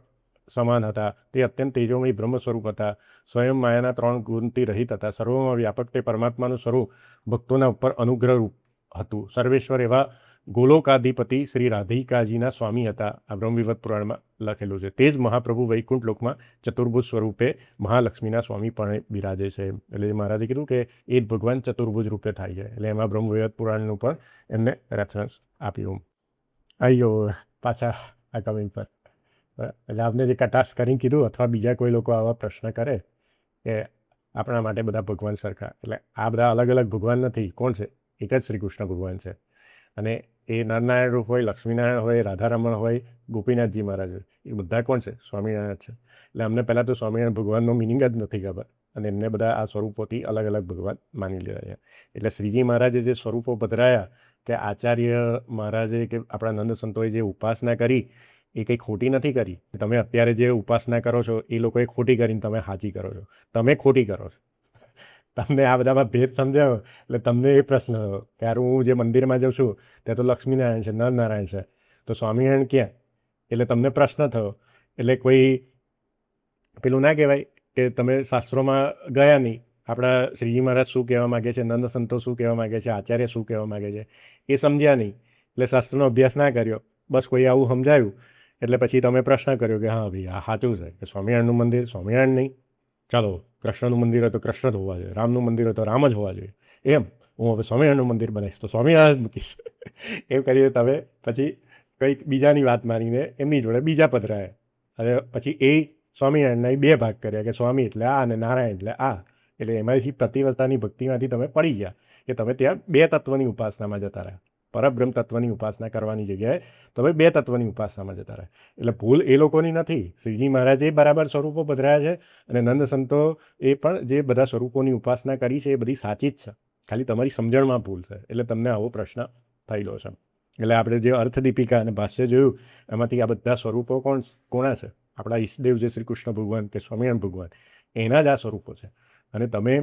Speaker 1: સમાન હતા. તે અત્યંત તેજોમય બ્રહ્મ સ્વરૂપ હતા. સ્વયં માયાના 3 ગુણથી રહિત હતા. સર્વમાં વ્યાપક તે પરમાત્માનું સ્વરૂપ ભક્તોના ઉપર અનુગ્રહ રૂપ હતું. સર્વેશ્વર એવા ગોલોકાધિપતિ શ્રી રાધિકાજીના સ્વામી હતા. આ બ્રહ્મવૈવર્ત પુરાણમાં લખેલું છે. તે જ મહાપ્રભુ વૈકુંઠ લોકમાં ચતુર્ભુજ સ્વરૂપે મહાલક્ષ્મીના સ્વામી પણ બિરાજે છે. એટલે મહારાજે કીધું કે એ જ ભગવાન ચતુર્ભુજ રૂપે થાય છે. એટલે એમાં બ્રહ્મવૈવર્ત પુરાણનું પણ એમને રેફરન્સ આપ્યું. આયો પાછા આ કમેન્ટ પર. એટલે આપને જે કટાક્ષ કરીને કીધું, અથવા બીજા કોઈ લોકો આવા પ્રશ્ન કરે કે આપણા માટે બધા ભગવાન સરખા, એટલે આ બધા અલગ અલગ ભગવાન નથી. કોણ છે? એક જ શ્રી કૃષ્ણ ભગવાન છે. અને એ નરનારાયણ રૂપ હોય, લક્ષ્મીનારાયણ હોય, રાધારમણ હોય, ગોપીનાથજી મહારાજ હોય, એ બધા કોણ છે? સ્વામિનારાયણ છે. એટલે અમને પહેલાં તો સ્વામિનારાયણ ભગવાનનો મિનિંગ જ નથી ખબર, અને એમને બધા આ સ્વરૂપોથી અલગ અલગ ભગવાન માની લીધા છે. એટલે શ્રીજી મહારાજે જે સ્વરૂપો પધરાયા, કે આચાર્ય મહારાજે કે આપણા નંદ સંતોએ જે ઉપાસના કરી એ કંઈ ખોટી નથી કરી. તમે અત્યારે જે ઉપાસના કરો છો એ લોકોએ ખોટી કરીને તમે સાચી કરો છો. તમે ખોટી કરો છો. તમને આ બધામાં ભેદ સમજાયો એટલે તમને એ પ્રશ્ન થયો કે યાર, હું જે મંદિરમાં જાઉં છું ત્યાં તો લક્ષ્મીનારાયણ છે, નરનારાયણ છે, તો સ્વામિનારાયણ ક્યાં? એટલે તમને પ્રશ્ન થયો. એટલે કોઈ પેલું ના કહેવાય કે તમે શાસ્ત્રોમાં ગયા નહીં. આપણા શ્રીજી મહારાજ શું કહેવા માગે છે, નંદ સંતો શું કહેવા માગે છે, આચાર્ય શું કહેવા માગે છે, એ સમજ્યા નહીં. એટલે શાસ્ત્રનો અભ્યાસ ના કર્યો. બસ કોઈ આવું સમજાયું એટલે પછી તમે પ્રશ્ન કર્યો કે હા ભાઈ, આ સાચું છે કે સ્વામિનારાયણનું મંદિર સ્વામિનારાયણ નહીં, ચાલો કૃષ્ણનું મંદિર હોય તો કૃષ્ણ જ હોવા જોઈએ, રામનું મંદિર હોય તો રામ જ હોવા જોઈએ. એમ હું હવે સ્વામિનારાયણનું મંદિર બનાવીશ તો સ્વામિનારાયણ જ મૂકીશ. એવું કરીને તમે પછી કંઈક બીજાની વાત માનીને એમની જોડે બીજા પધરાયા. અને પછી એ સ્વામિનારાયણના 2 ભાગ કર્યા કે સ્વામી એટલે આ અને નારાયણ એટલે આ. એટલે એમાંથી પતિવ્રતાની ભક્તિમાંથી તમે પડી ગયા કે તમે ત્યાં 2 તત્વની ઉપાસનામાં જતા રહ્યા. પરબ્રહ્મ તત્વની ઉપાસના કરવાની જગ્યાએ તમે 2 તત્વની ઉપાસનામાં જતા રહ્યા. એટલે ભૂલ એ લોકોની નથી. શ્રીજી મહારાજે બરાબર સ્વરૂપો પધરાયા છે, અને નંદ સંતો એ પણ જે બધા સ્વરૂપોની ઉપાસના કરી છે એ બધી સાચી જ છે. ખાલી તમારી સમજણમાં ભૂલ છે, એટલે તમને આવો પ્રશ્ન થયેલો છે. એટલે આપણે જે અર્થદીપિકા અને ભાષ્ય જોયું એમાંથી આ બધા સ્વરૂપો કોના છે? આપણા ઈષ્ટદેવ જે શ્રી કૃષ્ણ ભગવાન કે સ્વામિનારાયણ ભગવાન, એના જ આ સ્વરૂપો છે. અને તમે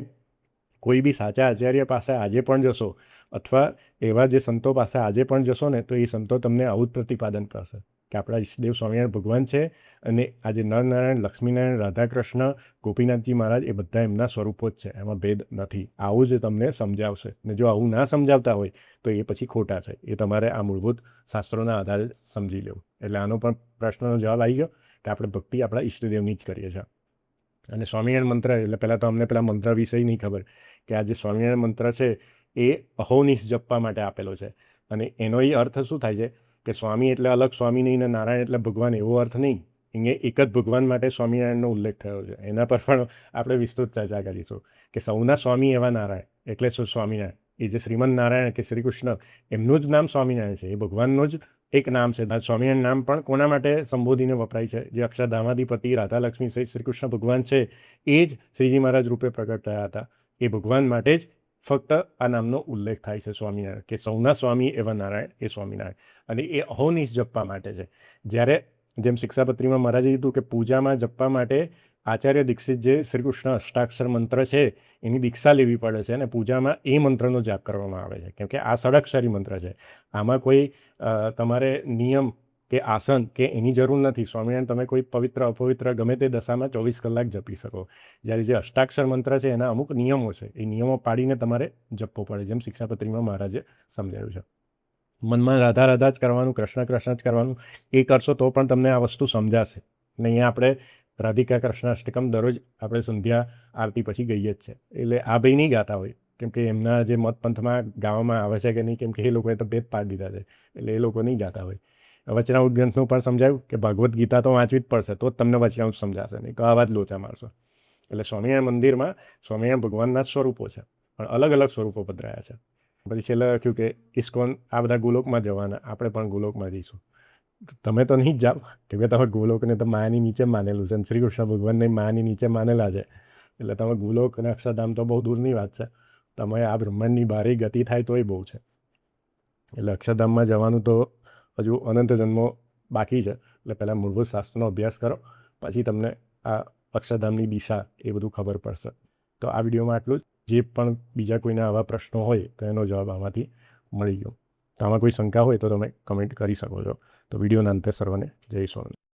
Speaker 1: કોઈ બી સાચા આચાર્ય પાસે આજે પણ જશો, અથવા એવા જે સંતો પાસે આજે પણ જશો ને, તો એ સંતો તમને આવું જ પ્રતિપાદન કરશે કે આપણા ઈષ્ટદેવ સ્વામિનારાયણ ભગવાન છે અને આજે નરનારાયણ, લક્ષ્મીનારાયણ, રાધાકૃષ્ણ, ગોપીનાથજી મહારાજ એ બધા એમના સ્વરૂપો જ છે, એમાં ભેદ નથી. આવું જ તમને સમજાવશે. ને જો આવું ના સમજાવતા હોય તો એ પછી ખોટા છે. એ તમારે આ મૂળભૂત શાસ્ત્રોના આધારે સમજી લેવું. એટલે આનો પણ પ્રશ્નનો જવાબ આવી ગયો કે આપણે ભક્તિ આપણા ઈષ્ટદેવની જ કરીએ છીએ. અને સ્વામિનારાયણ મંત્ર એટલે પહેલાં તો અમને પેલા મંત્ર વિષય નહીં ખબર કે આ જે સ્વામિનારાયણ મંત્ર છે એ અહોનિશ જપવા માટે આપેલો છે. અને એનો એ અર્થ શું થાય છે કે સ્વામી એટલે અલગ સ્વામી નહીં ને નારાયણ એટલે ભગવાન, એવો અર્થ નહીં. અહીંયા એક જ ભગવાન માટે સ્વામિનારાયણનો ઉલ્લેખ થયો છે. એના પર પણ આપણે વિસ્તૃત ચર્ચા કરીશું કે સૌના સ્વામી એવા નારાયણ એટલે શું સ્વામિનારાયણ. એ જે શ્રીમદ નારાયણ કે શ્રી કૃષ્ણ એમનું જ નામ સ્વામિનારાયણ છે. એ ભગવાનનું જ એક નામ છે. સ્વામિનારાયણ નામ પણ કોના માટે સંબોધીને વપરાય છે? જે અક્ષરધામાધિપતિ રાધા લક્ષ્મી સહિત શ્રી કૃષ્ણ ભગવાન છે એ જ શ્રીજી મહારાજ રૂપે પ્રગટ થયા હતા. એ ભગવાન માટે જ ફક્ત આ નામનો ઉલ્લેખ થાય છે સ્વામિનારાયણ, કે સૌના સ્વામી એવા નારાયણ એ સ્વામિનારાયણ. અને એ અહોનિશ જપવા માટે છે. જ્યારે જેમ શિક્ષાપત્રીમાં મહારાજે કીધું કે પૂજામાં જપવા માટે આચાર્ય દીક્ષિત જે શ્રી કૃષ્ણ અષ્ટાક્ષર મંત્ર છે એની દીક્ષા લેવી પડે છે અને પૂજામાં એ મંત્રનો જાપ કરવામાં આવે છે. કેમ કે આ ષડક્ષરી મંત્ર છે. આમાં કોઈ તમારે નિયમ કે આસન કે એની જરૂર નથી. સ્વામિનારાયણ તમે કોઈ પવિત્ર અપવિત્ર ગમે તે દશામાં 24 કલાક જપી શકો. જ્યારે જે અષ્ટાક્ષર મંત્ર છે એના અમુક નિયમો છે. એ નિયમો પાડીને તમારે જપવો પડે, જેમ શિક્ષાપત્રીમાં મહારાજે સમજાવ્યું છે. મનમાં રાધા રાધા જ કરવાનું, કૃષ્ણ કૃષ્ણ જ કરવાનું. એ કરશો તો પણ તમને આ વસ્તુ સમજાશે. ને અહીંયા આપણે રાધિકા કૃષ્ણ અષ્ટકમ દરરોજ આપણે સંધ્યા આરતી પછી ગઈએ જ છે. એટલે આ ભાઈ નહીં ગાતા હોય, કેમ કે એમના જે મત પંથમાં ગાવામાં આવે છે કે નહીં, કેમ કે એ લોકોએ તો ભેદ પાડી દીધા છે. એટલે એ લોકો નહીં ગાતા હોય. વચનામૃત ગ્રંથનું પણ સમજાયું કે ભાગવદ્ ગીતા તો વાંચવી જ પડશે, તો જ તમને વચનામૃત સમજાશે, નહીં તો આવા જ લોચા મારશો. એટલે સ્વામિનારાયણ મંદિરમાં સ્વામિનારાયણ ભગવાનના જ સ્વરૂપો છે, પણ અલગ અલગ સ્વરૂપો પધરાયા છે. પછી છેલ્લે લખ્યું કે ઇસ્કોન આ બધા ગોલોકમાં જવાના, આપણે પણ ગોલોકમાં જઈશું. તમે તો નહીં જ જાઓ, કેમ કે તમે ગોલોકને તો માયાની નીચે માનેલું છે અને શ્રી કૃષ્ણ ભગવાનને માયાની નીચે માનેલા છે. એટલે તમે ગોલોક અને અક્ષરધામ તો બહુ દૂરની વાત છે. તમે આ બ્રહ્માંડની બહાર ગતિ થાય તોય બહુ છે. એટલે અક્ષરધામમાં જવાનું તો હજુ અનંત જન્મો બાકી છે. એટલે પહેલાં મૂળભૂત શાસ્ત્રનો અભ્યાસ કરો, પછી તમને આ અક્ષરધામની દિશા એ બધું ખબર પડશે. તો આ વિડીયોમાં આટલું જ. જે પણ બીજા કોઈના આવા પ્રશ્નો હોય તો એનો જવાબ આમાંથી મળી ગયો. તો આમાં કોઈ શંકા હોય તો તમે કમેન્ટ કરી શકો છો. તો વિડીયોના અંતે સર્વને જય સ્વામિનારાયણ.